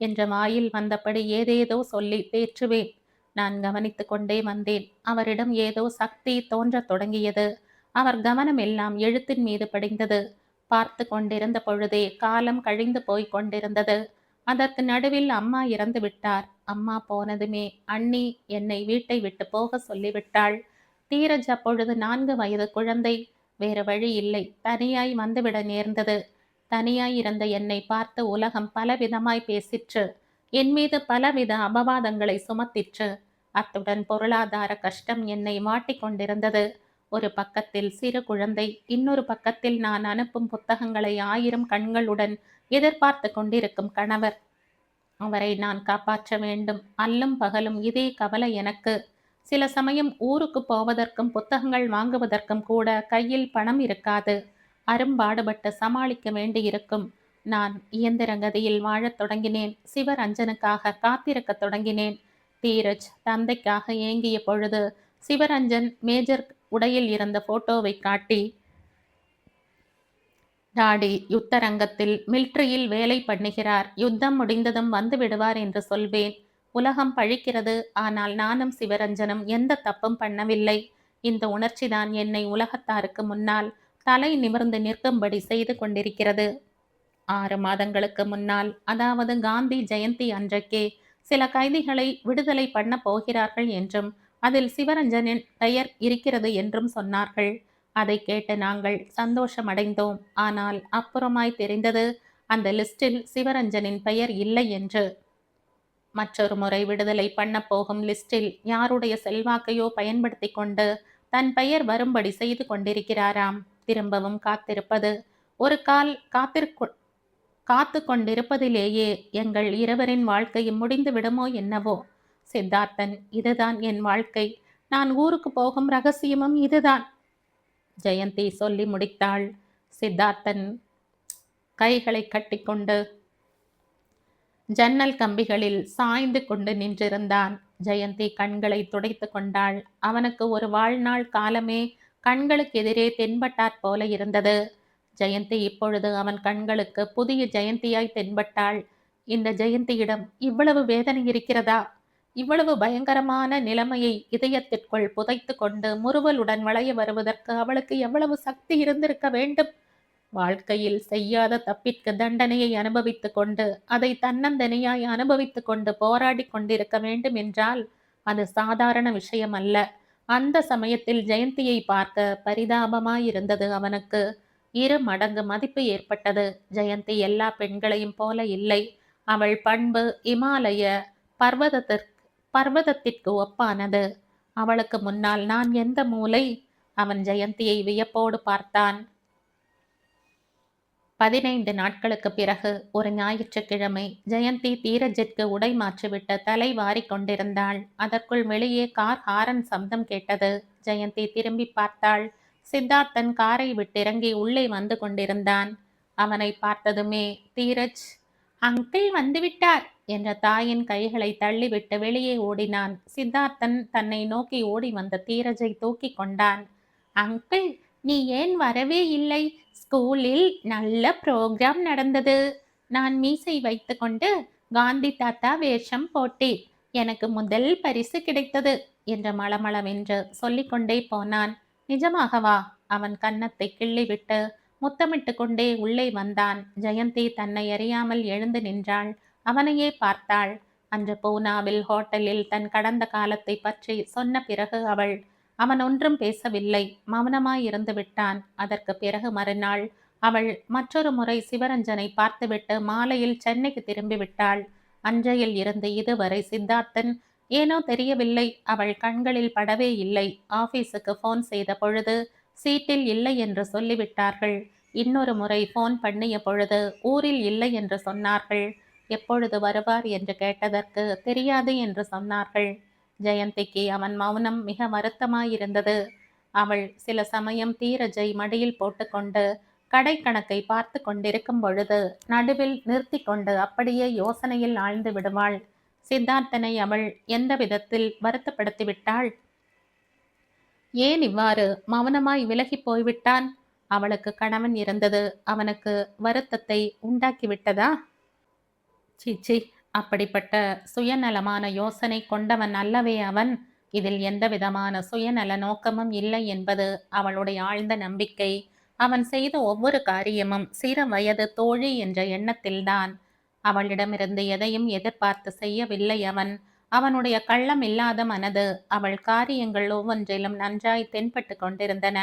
என்ற வாயில் வந்தபடி ஏதேதோ சொல்லி தேற்றுவேன். நான் கவனித்து கொண்டே வந்தேன். அவரிடம் ஏதோ சக்தி தோன்றத் தொடங்கியது. அவர் கவனம் எல்லாம் எழுத்தின் மீது படிந்தது. பார்த்து கொண்டிருந்த பொழுதே காலம் கழிந்து போய் கொண்டிருந்தது. அதற்கு நடுவில் அம்மா இறந்து விட்டார். அம்மா போனதுமே அண்ணி என்னை வீட்டை விட்டு போக சொல்லிவிட்டாள். தீரஜ் அப்பொழுது 4 வயது குழந்தை. வேறு வழி இல்லை, தனியாய் வந்துவிட நேர்ந்தது. தனியாய் இருந்த என்னை பார்த்து உலகம் பலவிதமாய் பேசிற்று. என் மீது பலவித அபவாதங்களை சுமத்திற்று. அத்துடன் பொருளாதார கஷ்டம் என்னை வாட்டிக்கொண்டிருந்தது. ஒரு பக்கத்தில் சிறு குழந்தை, இன்னொரு பக்கத்தில் நான் அனுப்பும் புத்தகங்களை 1000 கண்களுடன் எதிர்பார்த்து கொண்டிருக்கும் கணவர். அவரை நான் காப்பாற்ற வேண்டும். அல்லும் பகலும் இதே கவலை எனக்கு. சில சமயம் ஊருக்கு போவதற்கும் புத்தகங்கள் வாங்குவதற்கும் கூட கையில் பணம் இருக்காது. அரும்பாடுபட்டு சமாளிக்க வேண்டியிருக்கும். நான் இயந்திர கதியில் வாழத் தொடங்கினேன். சிவரஞ்சனுக்காக காத்திருக்க தொடங்கினேன். தீரஜ் தந்தைக்காக ஏங்கிய பொழுது சிவரஞ்சன் மேஜர் உடையில் இருந்த போட்டோவை காட்டி, டாடி யுத்தரங்கத்தில் மிலிட்ரியில் வேலை பண்ணுகிறார், யுத்தம் முடிந்ததும் வந்து விடுவார் என்று சொல்வேன். உலகம் பழிக்கிறது. ஆனால் நானும் சிவரஞ்சனும் எந்த தப்பும் பண்ணவில்லை. இந்த உணர்ச்சிதான் என்னை உலகத்தாருக்கு முன்னால் தலை நிமிர்ந்து நிற்கும்படி செய்து கொண்டிருக்கிறது. 6 மாதங்களுக்கு முன்னால், அதாவது காந்தி ஜெயந்தி அன்றைக்கே சில கைதிகளை விடுதலை பண்ண போகிறார்கள் என்றும் அதில் சிவரஞ்சனின் பெயர் இருக்கிறது என்றும் சொன்னார்கள். அதை கேட்டு நாங்கள் சந்தோஷமடைந்தோம். ஆனால் அப்புறமாய் தெரிந்தது அந்த லிஸ்டில் சிவரஞ்சனின் பெயர் இல்லை என்று. மற்றொரு முறை விடுதலை பண்ண போகும் லிஸ்டில் யாருடைய செல்வாக்கையோ பயன்படுத்தி கொண்டு தன் பெயர் வரும்படி செய்து கொண்டிருக்கிறாராம். திரும்பவும் காத்திருப்பது. ஒரு கால் காத்து கொண்டிருப்பதிலேயே எங்கள் இருவரின் வாழ்க்கையும் முடிந்து விடுமோ என்னவோ. சித்தார்த்தன், இதுதான் என் வாழ்க்கை. நான் ஊருக்கு போகும் ரகசியமும் இதுதான். ஜெயந்தி சொல்லி முடித்தாள். சித்தார்த்தன் கைகளை கட்டிக்கொண்டு ஜன்னல் கம்பிகளில் சாய்ந்து கொண்டு நின்றிருந்தான். ஜெயந்தி கண்களை துடைத்து கொண்டாள். அவனுக்கு ஒரு வாழ்நாள் காலமே கண்களுக்கு எதிரே தென்பட்டாற் போல இருந்தது. ஜெயந்தி இப்பொழுது அவன் கண்களுக்கு புதிய ஜெயந்தியாய் தென்பட்டாள். இந்த ஜெயந்தியிடம் இவ்வளவு வேதனை இருக்கிறதா? இவ்வளவு பயங்கரமான நிலைமையை இதயத்திற்குள் புதைத்து கொண்டு முறுவலுடன் வளைய வருவதற்கு அவளுக்கு எவ்வளவு சக்தி இருந்திருக்க வேண்டும்? வாழ்க்கையில் செய்யாத தப்பிற்கு தண்டனையை அனுபவித்து கொண்டு அதை தன்னந்தனியாய் அனுபவித்து கொண்டு போராடி கொண்டிருக்க வேண்டும் என்றால் அது சாதாரண விஷயம் அல்ல. அந்த சமயத்தில் ஜெயந்தியை பார்க்க பரிதாபமாயிருந்தது அவனுக்கு. 2 மடங்கு மதிப்பு ஏற்பட்டது. ஜெயந்தி எல்லா பெண்களையும் போல இல்லை. அவள் பண்பு இமாலய பர்வதத்திற்கு ஒப்பானது. அவளுக்கு முன்னால் நான் எந்த மூலை? அவன் ஜெயந்தியை வியப்போடு பார்த்தான். 15 நாட்களுக்கு பிறகு ஒரு ஞாயிற்றுக்கிழமை ஜெயந்தி தீரஜிற்கு உடை மாற்றிவிட்டு தலை வாரிக் கொண்டிருந்தாள். அதற்குள் வெளியே கார் ஹாரன் சப்தம் கேட்டது. ஜெயந்தி திரும்பி பார்த்தாள். சித்தார்த்தன் காரை விட்டிறங்கி உள்ளே வந்து கொண்டிருந்தான். அவனை பார்த்ததுமே தீரஜ், அங்கிள் வந்துவிட்டார் என்ற தாயின் கைகளை தள்ளிவிட்டு வெளியே ஓடினான். சித்தார்த்தன் தன்னை நோக்கி ஓடி வந்த தீரஜை தூக்கி கொண்டான். அங்கிள், நீ ஏன் வரவே இல்லை? ஸ்கூலில் நல்ல ப்ரோக்ராம் நடந்தது. நான் மீசை வைத்துக்கொண்டு காந்தி தாத்தா வேஷம் போட்டேன். எனக்கு முதல் பரிசு கிடைத்தது என்று மளமளவென்று சொல்லிக்கொண்டே போனான். நிஜமாகவா? அவன் கன்னத்தை கிள்ளிவிட்டு முத்தமிட்டு கொண்டே உள்ளே வந்தான். ஜெயந்தி தன்னை அறியாமல் எழுந்து நின்றாள். அவனையே பார்த்தாள். அன்று பூனாவில் ஹோட்டலில் தன் கடந்த காலத்தை பற்றி சொன்ன பிறகு அவன் ஒன்றும் பேசவில்லை. மௌனமாய் இருந்து விட்டான். அதற்கு பிறகு மறுநாள் அவள் மற்றொரு முறை சிவரஞ்சனை பார்த்துவிட்டு மாலையில் சென்னைக்கு திரும்பி விட்டாள். அன்றையில் இருந்து இதுவரை சித்தார்த்தன் ஏனோ தெரியவில்லை, அவள் கண்களில் படவே இல்லை. ஆபீஸுக்கு போன் செய்த பொழுது சீட்டில் இல்லை என்று சொல்லிவிட்டார்கள். இன்னொரு முறை போன் பண்ணிய பொழுது ஊரில் இல்லை என்று சொன்னார்கள். எப்பொழுது வருவார் என்று கேட்டதற்கு தெரியாது என்று சொன்னார்கள். ஜெயந்திக்கு அவன் மௌனம் மிக வருத்தமாயிருந்தது. அவள் சில சமயம் தீரஜை மடியில் போட்டுக்கொண்டு கடை கணக்கை பார்த்து கொண்டிருக்கும் பொழுது நடுவில் நிறுத்தி கொண்டு அப்படியே யோசனையில் ஆழ்ந்து விடுவாள். சித்தார்த்தனை அவள் எந்த விதத்தில் வருத்தப்படுத்திவிட்டாள்? ஏன் இவ்வாறு மௌனமாய் விலகி போய்விட்டான்? அவளுக்கு கணவன் இருந்தது அவனுக்கு வருத்தத்தை உண்டாக்கிவிட்டதா? சீச்சி, அப்படிப்பட்ட சுயநலமான யோசனை கொண்டவன் அல்லவே அவன். இதில் எந்த விதமான சுயநல நோக்கமும் இல்லை என்பது அவளுடைய ஆழ்ந்த நம்பிக்கை. அவன் செய்த ஒவ்வொரு காரியமும் சிறு வயது தோழி என்ற எண்ணத்தில்தான். அவளிடமிருந்து எதையும் எதிர்பார்த்து செய்யவில்லை அவன். அவனுடைய கள்ளம் இல்லாத மனது அவள் காரியங்கள் ஒவ்வொன்றிலும் நன்றாய் தென்பட்டு கொண்டிருந்தன.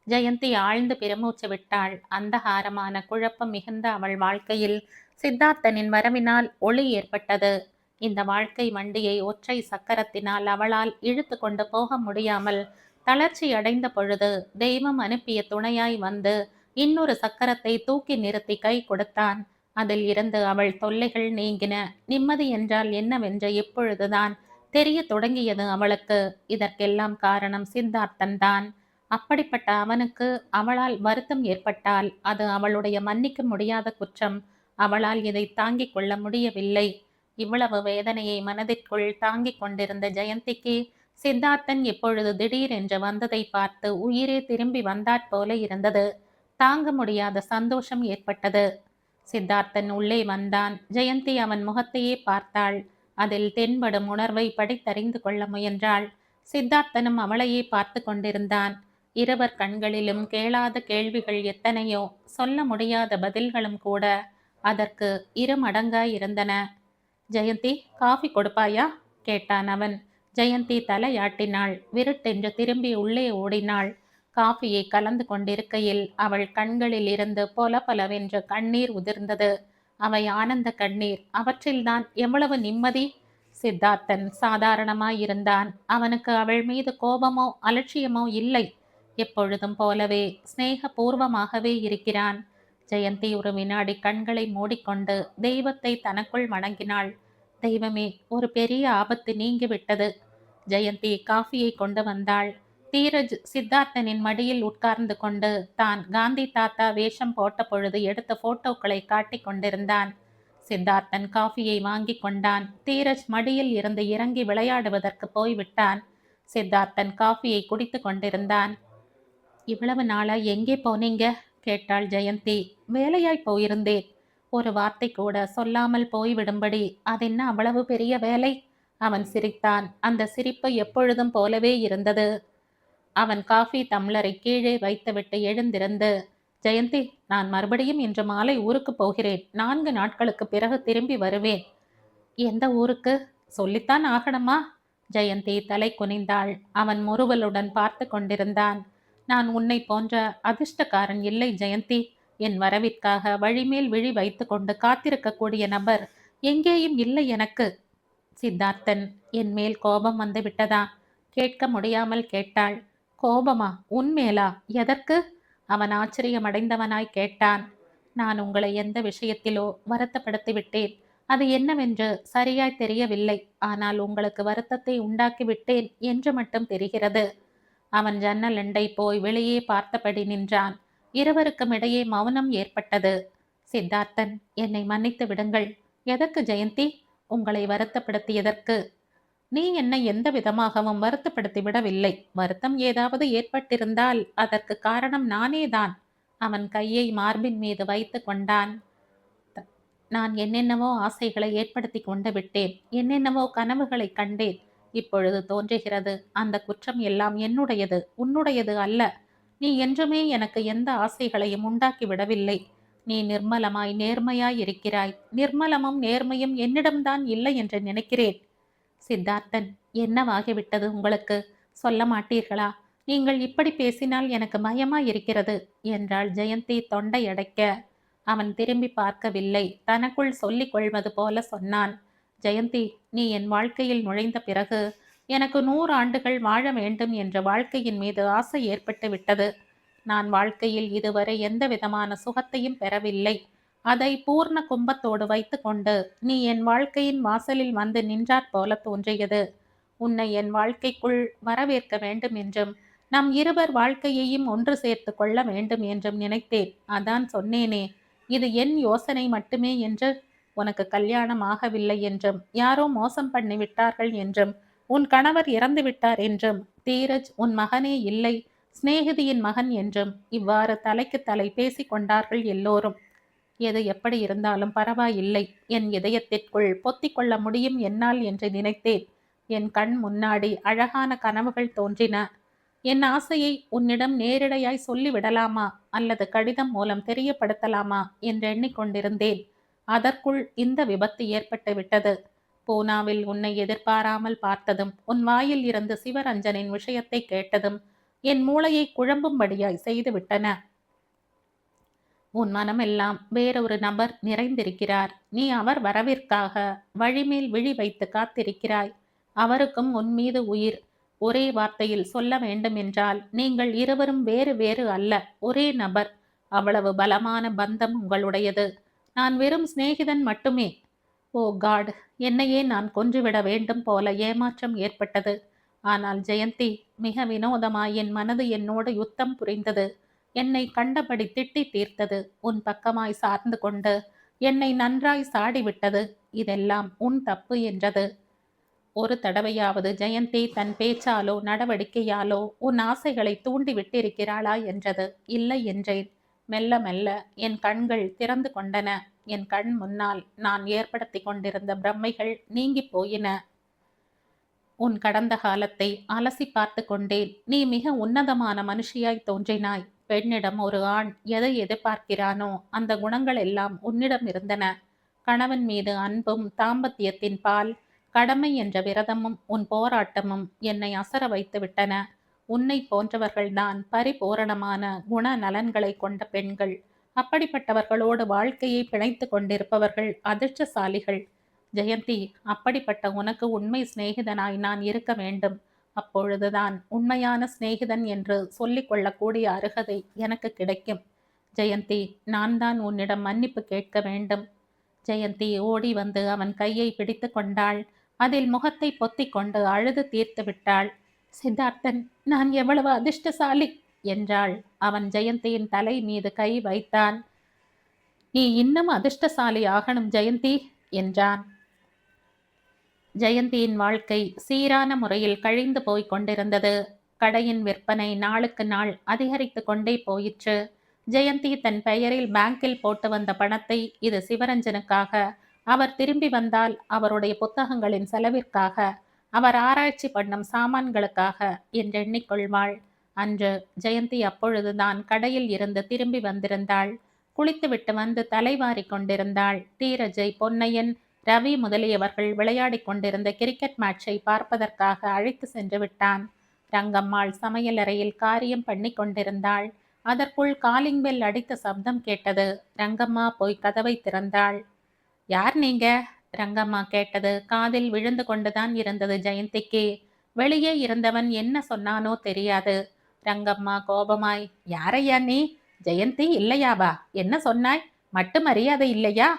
ஜெயந்தி ஆழ்ந்து பெருமூச்சு விட்டாள். அந்தகாரமான குழப்பம் மிகுந்த அவள் வாழ்க்கையில் சித்தார்த்தனின் வரவினால் ஒளி ஏற்பட்டது. இந்த வாழ்க்கை வண்டியை ஒற்றை சக்கரத்தினால் அவளால் இழுத்து கொண்டு போக முடியாமல் தளர்ச்சி அடைந்த பொழுது தெய்வம் அனுப்பிய துணையாய் வந்து இன்னொரு சக்கரத்தை தூக்கி நிறுத்தி கை கொடுத்தான். அதில் இருந்து அவள் தொல்லைகள் நீங்கின. நிம்மதி என்றால் என்னவென்று இப்பொழுதுதான் தெரிய தொடங்கியது அவளுக்கு. இதற்கெல்லாம் காரணம் சித்தார்த்தன் தான். அப்படிப்பட்ட அவனுக்கு அவளால் வருத்தம் ஏற்பட்டால் அது அவளுடைய மன்னிக்க முடியாத குற்றம். அவளால் இதை தாங்கிக் கொள்ள முடியவில்லை. இவ்வளவு வேதனையை மனதிற்குள் தாங்கிக் கொண்டிருந்த ஜெயந்திக்கு சித்தார்த்தன் இப்பொழுது திடீரென்று வந்ததை பார்த்து உயிரே திரும்பி வந்தாற் போல இருந்தது. தாங்க முடியாத சந்தோஷம் ஏற்பட்டது. சித்தார்த்தன் உள்ளே வந்தான். ஜெயந்தி அவன் முகத்தையே பார்த்தாள். அதில் தென்படும் உணர்வை படித்தறிந்து கொள்ள முயன்றாள். சித்தார்த்தனும் அவளையே பார்த்து கொண்டிருந்தான். இருவர் கண்களிலும் கேளாத கேள்விகள் எத்தனையோ, சொல்ல முடியாத பதில்களும் கூட அதற்கு இருமடங்காய் இருந்தன. ஜெயந்தி, காஃபி கொடுப்பாயா கேட்டான் அவன். ஜெயந்தி தலையாட்டினாள். விருட்டென்று திரும்பி உள்ளே ஓடினாள். காஃபியை கலந்து கொண்டிருக்கையில் அவள் கண்களில் இருந்து பொல பொலவென்று கண்ணீர் உதிர்ந்தது. அவை ஆனந்த கண்ணீர். அவற்றில்தான் எவ்வளவு நிம்மதி! சித்தார்த்தன் சாதாரணமாயிருந்தான். அவனுக்கு அவள் மீது கோபமோ அலட்சியமோ இல்லை. எப்பொழுதும் போலவே சிநேகபூர்வமாகவே இருக்கிறான். ஜெயந்தி ஒரு வினாடி கண்களை மூடிக்கொண்டு தெய்வத்தை தனக்குள் வணங்கினாள். தெய்வமே, ஒரு பெரிய ஆபத்து நீங்கிவிட்டது. ஜெயந்தி காஃபியை கொண்டு வந்தாள். தீரஜ் சித்தார்த்தனின் மடியில் உட்கார்ந்து கொண்டு தான் காந்தி தாத்தா வேஷம் போட்ட பொழுது எடுத்த போட்டோக்களை காட்டிக் கொண்டிருந்தான். சித்தார்த்தன் காஃபியை வாங்கி கொண்டான். தீரஜ் மடியில் இருந்து இறங்கி விளையாடுவதற்கு போய்விட்டான். சித்தார்த்தன் காஃபியை குடித்து கொண்டிருந்தான். இவ்வளவு நாளா எங்கே போனீங்க கேட்டாள் ஜெயந்தி. வேலையாய் போயிருந்தேன். ஒரு வார்த்தை கூட சொல்லாமல் போய்விடும்படி அதென்ன அவ்வளவு பெரிய வேலை? அவன் சிரித்தான். அந்த சிரிப்பு எப்பொழுதும் போலவே இருந்தது. அவன் காஃபி டம்ளரை கீழே வைத்துவிட்டு எழுந்திருந்து, ஜெயந்தி, நான் மறுபடியும் இன்று மாலை ஊருக்கு போகிறேன். 4 நாட்களுக்கு பிறகு திரும்பி வருவேன். எந்த ஊருக்கு? சொல்லித்தான் ஆகணுமா? ஜெயந்தி தலை குனிந்தாள். அவன் முறுவலுடன் பார்த்து கொண்டிருந்தான். நான் உன்னை போன்ற அதிர்ஷ்டக்காரன் இல்லை ஜெயந்தி. என் வரவிற்காக வழிமேல் விழி வைத்து கொண்டு காத்திருக்கக்கூடிய நபர் எங்கேயும் இல்லை எனக்கு. சித்தார்த்தன், என் மேல் கோபம் வந்து விட்டதா? கேட்க முடியாமல் கேட்டாள். கோபமா? உன்மேலா? எதற்கு? அவன் ஆச்சரியமடைந்தவனாய் கேட்டான். நான் உங்களை எந்த விஷயத்திலோ வருத்தப்படுத்தி விட்டேன். அது என்னவென்று சரியாய் தெரியவில்லை. ஆனால் உங்களுக்கு வருத்தத்தை உண்டாக்கி விட்டேன் என்று மட்டும் தெரிகிறது. அவன் ஜன்னல் அண்டை போய் வெளியே பார்த்தபடி நின்றான். இருவருக்கும் இடையே மௌனம் ஏற்பட்டது. சித்தார்த்தன், என்னை மன்னித்து விடுங்கள். எதற்கு ஜெயந்தி? உங்களை வருத்தப்படுத்தியதற்கு. நீ என்னை எந்த விதமாகவும் வருத்தப்படுத்தி விடவில்லை. வருத்தம் ஏதாவது ஏற்பட்டிருந்தால் அதற்கு காரணம் நானேதான். அவன் கையை மார்பின் மீது வைத்து கொண்டான். நான் என்னென்னவோ ஆசைகளை ஏற்படுத்தி கொண்டு விட்டேன். என்னென்னவோ கனவுகளை கண்டேன். இப்பொழுது தோன்றுகிறது அந்த குற்றம் எல்லாம் என்னுடையது, உன்னுடையது அல்ல. நீ என்றுமே எனக்கு எந்த ஆசைகளையும் உண்டாக்கி விடவில்லை. நீ நிர்மலமாய் நேர்மையாய் இருக்கிறாய். நிர்மலமும் நேர்மையும் என்னிடம்தான் இல்லை என்று நினைக்கிறேன். சித்தார்த்தன், என்னவாகிவிட்டது உங்களுக்கு? சொல்ல மாட்டீர்களா? நீங்கள் இப்படி பேசினால் எனக்கு பயமாய் இருக்கிறது என்றாள் ஜெயந்தி தொண்டை அடைக்க. அவன் திரும்பி பார்க்கவில்லை. தனக்குள் சொல்லிக் கொள்வது போல சொன்னான். ஜெயந்தி, நீ என் வாழ்க்கையில் நுழைந்த பிறகு எனக்கு 100 ஆண்டுகள் வாழ வேண்டும் என்ற வாழ்க்கையின் மீது ஆசை ஏற்பட்டு விட்டது. நான் வாழ்க்கையில் இதுவரை எந்த விதமான சுகத்தையும் பெறவில்லை. அதை பூர்ண கும்பத்தோடு வைத்து கொண்டு நீ என் வாழ்க்கையின் வாசலில் வந்து நின்றாற் போல தோன்றியது. உன்னை என் வாழ்க்கைக்குள் வரவேற்க வேண்டும் என்றும் நம் இருவர் வாழ்க்கையையும் ஒன்று சேர்த்து கொள்ள வேண்டும் என்றும் நினைத்தேன். அதான் சொன்னேனே, இது என் யோசனை மட்டுமே என்று. உனக்கு கல்யாணம் ஆகவில்லை என்றும், யாரோ மோசம் பண்ணி விட்டார்கள் என்றும், உன் கணவர் இறந்து விட்டார் என்றும், தீரஜ் உன் மகனே இல்லை, சிநேகிதியின் மகன் என்றும் இவ்வாறு தலைக்கு தலை பேசி கொண்டார்கள் எல்லோரும். எது எப்படி இருந்தாலும் பரவாயில்லை, என் இதயத்திற்குள் பொத்திக் கொள்ள முடியும் என்னால் என்று நினைத்தேன். என் கண் முன்னாடி அழகான கனவுகள் தோன்றின. என் ஆசையை உன்னிடம் நேரிடையாய் சொல்லிவிடலாமா அல்லது கடிதம் மூலம் தெரியப்படுத்தலாமா என்று எண்ணிக்கொண்டிருந்தேன். அதற்குள் இந்த விபத்து ஏற்பட்டு விட்டது. பூனாவில் உன்னை எதிர்பாராமல் பார்த்ததும் உன் வாயில் இருந்து சிவரஞ்சனின் விஷயத்தை கேட்டதும் என் மூளையை குழம்பும்படியாய் செய்து விட்டன. உன் மனமெல்லாம் வேறொரு நபர் நிறைந்திருக்கிறார். நீ அவர் வரவிற்காக வழிமேல் விழி வைத்து காத்திருக்கிறாய். அவருக்கும் உன் மீது உயிர். ஒரே வார்த்தையில் சொல்ல வேண்டுமென்றால் நீங்கள் இருவரும் வேறு வேறு அல்ல, ஒரே நபர். அவ்வளவு பலமான பந்தம் உங்களுடையது. நான் வெறும் சிநேகிதன் மட்டுமே. ஓ காட், என்னையே நான் கொன்றுவிட வேண்டும் போல ஏமாற்றம் ஏற்பட்டது. ஆனால் ஜெயந்தி, மிக வினோதமாய் என் மனது என்னோடு யுத்தம் புரிந்தது. என்னை கண்டபடி திட்டி தீர்த்தது. உன் பக்கமாய் சார்ந்து கொண்டு என்னை நன்றாய் சாடிவிட்டது. இதெல்லாம் உன் தப்பு என்றது. ஒரு தடவையாவது ஜெயந்தி தன் பேச்சாலோ நடவடிக்கையாலோ உன் ஆசைகளை தூண்டி விட்டிருக்கிறாளா என்றது. இல்லை என்றேன். மெல்ல மெல்ல என் கண்கள் திறந்து கொண்டன. என் கண் முன்னால் நான் ஏற்படுத்தி கொண்டிருந்த பிரமைகள் நீங்கி போயின. உன் கடந்த காலத்தை அலசி பார்த்து கொண்டேன். நீ மிக உன்னதமான மனுஷியாய் தோன்றினாய். பெண்ணிடம் ஒரு ஆண் எதை எதிர்பார்க்கிறானோ அந்த குணங்கள் எல்லாம் உன்னிடம் இருந்தன. கணவன் மீது அன்பும் தாம்பத்தியத்தின் பால், கடமை என்ற விரதமும் உன் போராட்டமும் என்னை அசர வைத்து விட்டன. உன்னை போன்றவர்கள்தான் பரிபூரணமான குண நலன்களை கொண்ட பெண்கள். அப்படிப்பட்டவர்களோடு வாழ்க்கையை பிணைத்து கொண்டிருப்பவர்கள் அதிர்ஷ்டசாலிகள். ஜெயந்தி, அப்படிப்பட்ட உனக்கு உண்மை சிநேகிதனாய் நான் இருக்க வேண்டும். அப்பொழுதுதான் உண்மையான சிநேகிதன் என்று சொல்லிக் கொள்ளக்கூடிய அருகதை எனக்கு கிடைக்கும். ஜெயந்தி, நான் தான் உன்னிடம் மன்னிப்பு கேட்க வேண்டும். ஜெயந்தி ஓடி வந்து அவன் கையை பிடித்து கொண்டாள். அதில் முகத்தை பொத்திக் கொண்டு அழுது தீர்த்து விட்டாள். சித்தார்த்தன், நான் எவ்வளவு அதிர்ஷ்டசாலி என்றாள். அவன் ஜெயந்தியின் தலை மீது கை வைத்தான். நீ இன்னும் அதிர்ஷ்டசாலி ஆகணும் ஜெயந்தி என்றான். ஜெயந்தியின் வாழ்க்கை சீரான முறையில் கழிந்து போய் கொண்டிருந்தது. கடையின் விற்பனை நாளுக்கு நாள் அதிகரித்து கொண்டே போயிற்று. ஜெயந்தி தன் பெயரில் பேங்கில் போட்டு வந்த பணத்தை இது சிவரஞ்சனுக்காக, அவர் திரும்பி வந்தால் அவருடைய புத்தகங்களின் செலவிற்காக, அவர் ஆராய்ச்சி பண்ணும் சாமான்களுக்காக என்றெண்ணிக்கொள்வாள். அன்று ஜெயந்தி அப்பொழுதுதான் கடையில் இருந்து திரும்பி வந்திருந்தாள். குளித்துவிட்டு வந்து தலைவாரி கொண்டிருந்தாள். தீரஜை, பொன்னையன், ரவி முதலியவர்கள் விளையாடி கொண்டிருந்த கிரிக்கெட் மேட்சை பார்ப்பதற்காக அழைத்து சென்று விட்டான். ரங்கம்மாள் சமையலறையில் காரியம் பண்ணி கொண்டிருந்தாள். அதற்குள் காலிங் பெல் அடித்த சப்தம் கேட்டது. ரங்கம்மா போய் கதவை திறந்தாள். யார் நீங்க? ரங்கம்மா கேட்டது காதில் விழுந்து கொண்டுதான் இருந்தது ஜெயந்திக்கு. வெளியே இருந்தவன் என்ன சொன்னானோ தெரியாது. ரங்கம்மா கோபமாய், யாரையா நீ? ஜெயந்தி இல்லையாவா? என்ன சொன்னாய்? மட்டு மரியாதை இல்லையா?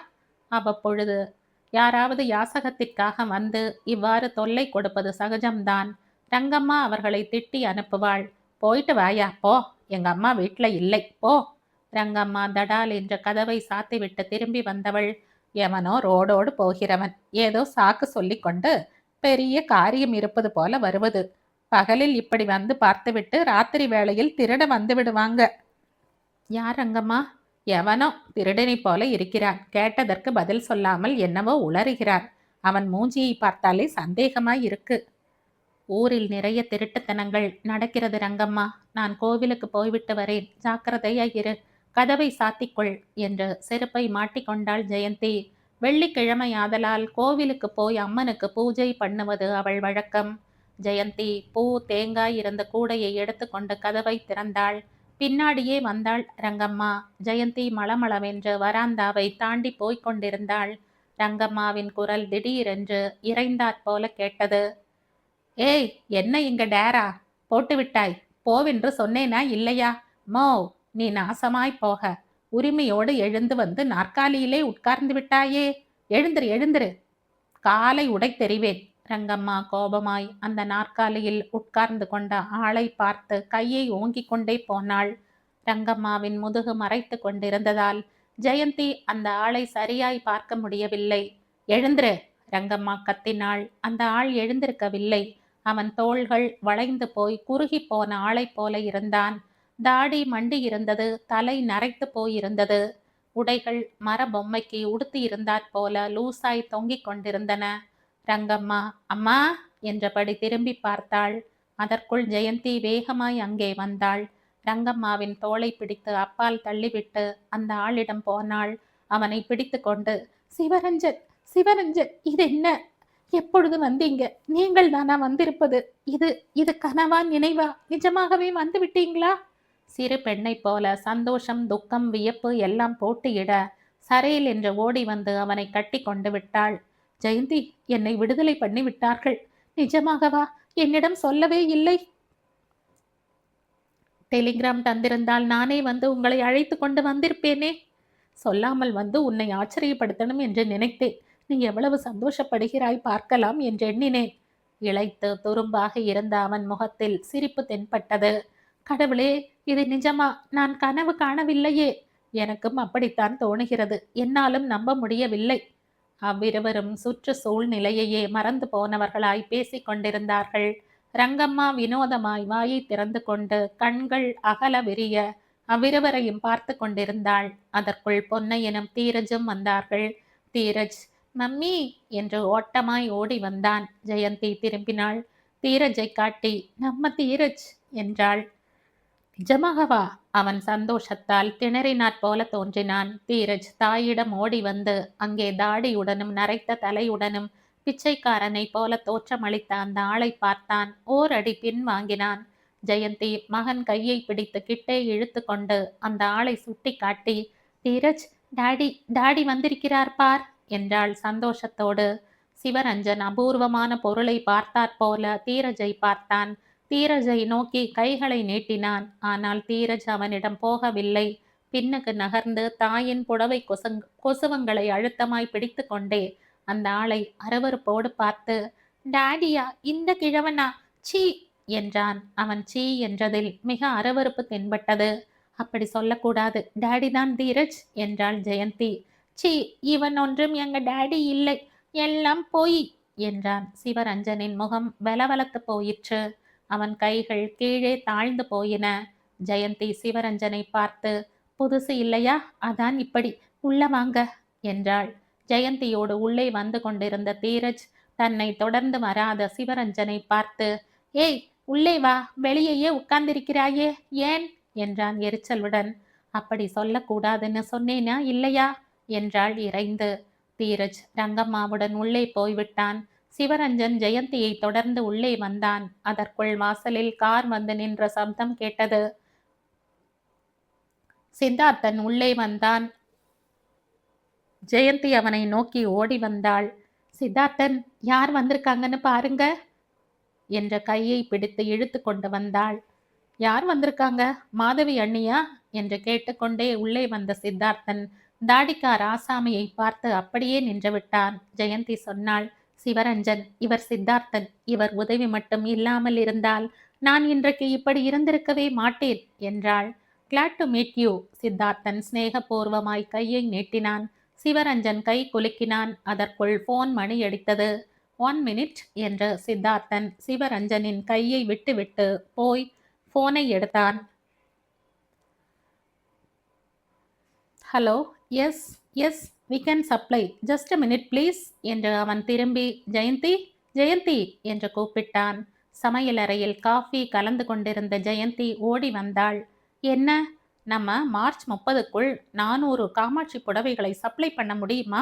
அவ்வப்பொழுது யாராவது யாசகத்திற்காக வந்து இவ்வாறு தொல்லை கொடுப்பது சகஜம்தான். ரங்கம்மா அவர்களை திட்டி அனுப்புவாள். போயிட்டு வாயா போ, எங்க அம்மா வீட்டில் இல்லை போ. ரங்கம்மா தடால் என்ற கதவை சாத்திவிட்டு திரும்பி வந்தவள். எவனோ ரோடோடு போகிறவன் ஏதோ சாக்கு சொல்லி கொண்டு பெரிய காரியம் இருப்பது போல வருவது. பகலில் இப்படி வந்து பார்த்துவிட்டு ராத்திரி வேளையில் திருட வந்து விடுவாங்க. யார் ரங்கம்மா? எவனோ திருடனை போல இருக்கிறான். கேட்டதற்கு பதில் சொல்லாமல் என்னவோ உளறுகிறான். அவன் மூஞ்சியை பார்த்தாலே சந்தேகமாய் இருக்கு. ஊரில் நிறைய திருட்டுத்தனங்கள் நடக்கிறது ரங்கம்மா. நான் கோவிலுக்கு போய்விட்டு வரேன், ஜாக்கிரதையாயிரு, கதவை சாத்திக்கொள் என்று செருப்பை மாட்டிக்கொண்டாள் ஜெயந்தி. வெள்ளிக்கிழமை ஆதலால் கோவிலுக்கு போய் அம்மனுக்கு பூஜை பண்ணுவது அவள் வழக்கம். ஜெயந்தி பூ தேங்காய் இருந்த கூடையை எடுத்துக்கொண்டு கதவை திறந்தாள். பின்னாடியே வந்தாள் ரங்கம்மா. ஜெயந்தி மளமளவென்று வராந்தாவை தாண்டி போய்க் கொண்டிருந்தாள். ரங்கம்மாவின் குரல் திடீரென்று இறைந்தாற் போல கேட்டது. ஏய், என்ன இங்க டேரா போட்டு விட்டாய்? போவென்று சொன்னேனா இல்லையா? மோ, நீ நாசமாய் போக. உரிமையோடு எழுந்து வந்து நாற்காலியிலே உட்கார்ந்து விட்டாயே. எழுந்திரு எழுந்திரு, காலை உடை தெரிவேன். ரங்கம்மா கோபமாய் அந்த நாற்காலியில் உட்கார்ந்து கொண்ட ஆளை பார்த்து கையை ஓங்கிக் கொண்டே போனாள். ரங்கம்மாவின் முதுகு மறைத்து கொண்டிருந்ததால் ஜெயந்தி அந்த ஆளை சரியாய் பார்க்க முடியவில்லை. எழுந்திரு, ரங்கம்மா கத்தினாள். அந்த ஆள் எழுந்திருக்கவில்லை. அவன் தோள்கள் வளைந்து போய் குறுகி போன ஆளை போல இருந்தான். தாடி மண்டி இருந்தது. தலை நரைத்து போயிருந்தது. உடைகள் மர பொம்மைக்கு உடுத்தி இருந்தாற் போல லூசாய் தொங்கிக் கொண்டிருந்தன. ரங்கம்மா அம்மா என்றபடி திரும்பி பார்த்தாள். அதற்குள் ஜெயந்தி வேகமாய் அங்கே வந்தாள். ரங்கம்மாவின் தோளை பிடித்து அப்பால் தள்ளிவிட்டு அந்த ஆளிடம் போனாள். அவனை பிடித்து கொண்டு, சிவரஞ்சன், சிவரஞ்சன், இது என்ன? எப்பொழுது வந்தீங்க? நீங்கள் தானா வந்திருப்பது? இது இது கனவா, நினைவா? நிஜமாகவே வந்து விட்டீங்களா? சிறு பெண்ணைப் போல சந்தோஷம், துக்கம், வியப்பு எல்லாம் போட்டியிட சரையில் என்று ஓடி வந்து அவனை கட்டி கொண்டு விட்டாள். ஜெயந்தி, என்னை விடுதலை பண்ணி விட்டார்கள். நிஜமாகவா? என்னிடம் சொல்லவே இல்லை. டெலிகிராம் தந்திருந்தால் நானே வந்து உங்களை அழைத்து கொண்டு வந்திருப்பேனே. சொல்லாமல் வந்து உன்னை ஆச்சரியப்படுத்தணும் என்று நினைத்தேன். நீ எவ்வளவு சந்தோஷப்படுகிறாய் பார்க்கலாம் என்று எண்ணினேன். இளைத்து துரும்பாக இருந்த அவன் முகத்தில் சிரிப்பு தென்பட்டது. கடவுளே, இது நிஜமா? நான் கனவு காணவில்லையே. எனக்கும் அப்படித்தான் தோணுகிறது. என்னாலும் நம்ப முடியவில்லை. அவ்விருவரும் சுற்று சூழ்நிலையையே மறந்து போனவர்களாய் பேசிக் கொண்டிருந்தார்கள். ரங்கம்மா வினோதமாய் வாயை திறந்து கொண்டு கண்கள் அகல விரிய அவ்விருவரையும் பார்த்து கொண்டிருந்தாள். அதற்குள் பொன்னையனும் தீரஜும் வந்தார்கள். தீரஜ், மம்மி என்று ஓட்டமாய் ஓடி வந்தான். ஜெயந்தி திரும்பினாள். தீரஜை காட்டி, நம்ம தீரஜ் என்றாள். நிஜமாகவா? அவன் சந்தோஷத்தால் திணறினாற் போல தோன்றினான். தீரஜ் தாயிடம் ஓடி வந்து அங்கே தாடியுடனும் நரைத்த தலையுடனும் பிச்சைக்காரனைப் போல தோற்றமளித்த அந்த ஆளை பார்த்தான். ஓர் அடி பின் வாங்கினான். ஜெயந்தி மகன் கையை பிடித்து கிட்டே இழுத்து கொண்டு அந்த ஆளை சுட்டி காட்டி, தீரஜ், டாடி டாடி வந்திருக்கிறார் பார் என்றாள் சந்தோஷத்தோடு. சிவரஞ்சன் அபூர்வமான பொருளை பார்த்தாற்போல தீரஜை பார்த்தான். தீரஜை நோக்கி கைகளை நீட்டினான். ஆனால் தீரஜ் அவனிடம் போகவில்லை. பின்னுக்கு நகர்ந்து தாயின் புடவை கொசுவங்களை அழுத்தமாய் பிடித்து கொண்டே அந்த ஆளை அருவருப்போடு பார்த்து, டாடியா இந்த கிழவனா? சீ என்றான். அவன் சீ என்றதில் மிக அருவருப்பு தென்பட்டது. அப்படி சொல்லக்கூடாது, டாடிதான் தீரஜ் என்றாள் ஜெயந்தி. சீ, இவன் ஒன்றும் எங்க டாடி இல்லை, எல்லாம் போய் என்றான். சிவரஞ்சனின் முகம் வெலவலத்து போயிற்று. அவன் கைகள் கீழே தாழ்ந்து போயின. ஜெயந்தி சிவரஞ்சனை பார்த்து, புதுசு இல்லையா? அதான் இப்படி. உள்ள வாங்க என்றாள். ஜெயந்தியோடு உள்ளே வந்து கொண்டிருந்த தீரஜ் தன்னை தொடர்ந்து வராத சிவரஞ்சனை பார்த்து, ஏய், உள்ளே வா, வெளியேயே உட்கார்ந்திருக்கிறாயே, ஏன் என்றான் எரிச்சலுடன். அப்படி சொல்லக்கூடாதுன்னு சொன்னேனா இல்லையா என்றாள் இறைந்து. தீரஜ் ரங்கம்மாவுடன் உள்ளே போய்விட்டான். சிவரஞ்சன் ஜெயந்தியை தொடர்ந்து உள்ளே வந்தான். அதற்குள் வாசலில் கார் வந்து நின்ற சப்தம் கேட்டது. சித்தார்த்தன் உள்ளே வந்தான். ஜெயந்தி அவனை நோக்கி ஓடி வந்தாள். சித்தார்த்தன், யார் வந்திருக்காங்கன்னு பாருங்க என்ற கையை பிடித்து இழுத்து கொண்டு வந்தாள். யார் வந்திருக்காங்க? மாதவி அண்ணியா என்று கேட்டுக்கொண்டே உள்ளே வந்த சித்தார்த்தன் தாடிக்கார் ஆசாமியை பார்த்து அப்படியே நின்றுவிட்டான். ஜெயந்தி சொன்னாள், சிவரஞ்சன், இவர் சித்தார்த்தன். இவர் உதவி மட்டும் இல்லாமல் இருந்தால் நான் இன்றைக்கு இப்படி இருந்திருக்கவே மாட்டேன் என்றாள். Glad to meet you. Siddharthan சிநேகபூர்வமாய் கையை நீட்டினான். சிவரஞ்சன் கை குலுக்கினான். அதற்குள் போன் மணி அடித்தது. 1 minute என்று சித்தார்த்தன் சிவரஞ்சனின் கையை விட்டுவிட்டு போய் போனை எடுத்தான். Hello, yes yes, we can supply, just a minute please என்று அவன் திரும்பி, ஜெயந்தி ஜெயந்தி என்று கூப்பிட்டான். சமையலறையில் காஃபி கலந்து கொண்டிருந்த ஜெயந்தி ஓடி வந்தாள். என்ன, நம்ம மார்ச் 30க்குள் 400 காமாட்சி புடவைகளை சப்ளை பண்ண முடியுமா?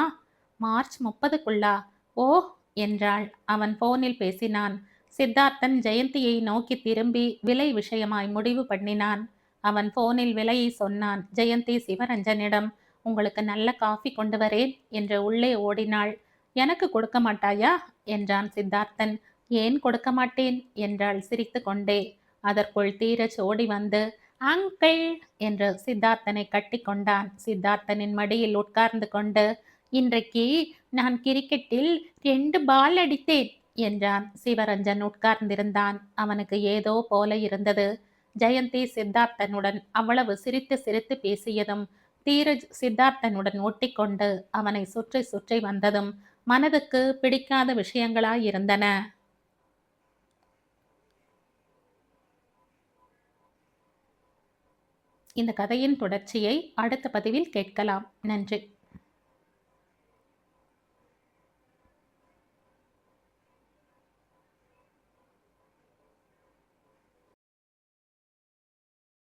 மார்ச் 30க்குள்ளா? ஓ என்றாள். அவன் போனில் பேசினான். சித்தார்த்தன் ஜெயந்தியை நோக்கி திரும்பி விலை விஷயமாய் முடிவு பண்ணினான். அவன் போனில் விலையை சொன்னான். ஜெயந்தி சிவரஞ்சனிடம், உங்களுக்கு நல்ல காஃபி கொண்டு வரேன் என்று உள்ளே ஓடினாள். எனக்கு கொடுக்க மாட்டாயா என்றான் சித்தார்த்தன். ஏன் கொடுக்க மாட்டேன் என்றாள் சிரித்து கொண்டே. அதற்குள் தீரஜ் ஓடி வந்து, அங்கிள் என்று சித்தார்த்தனை கட்டி கொண்டான். சித்தார்த்தனின் மடியில் உட்கார்ந்து கொண்டு, இன்றைக்கு நான் கிரிக்கெட்டில் 2 பால் அடித்தேன் என்றான். சிவரஞ்சன் உட்கார்ந்திருந்தான். அவனுக்கு ஏதோ போல இருந்தது. ஜெயந்தி சித்தார்த்தனுடன் அவ்வளவு சிரித்து சிரித்து பேசியதும், தீரஜ் சித்தார்த்தனுடன் ஒட்டிக்கொண்டு அவனை சுற்றி சுற்றி வந்ததும் மனதுக்கு பிடிக்காத விஷயங்களாயிருந்தன. இந்த கதையின் தொடர்ச்சியை அடுத்த பதிவில் கேட்கலாம். நன்றி.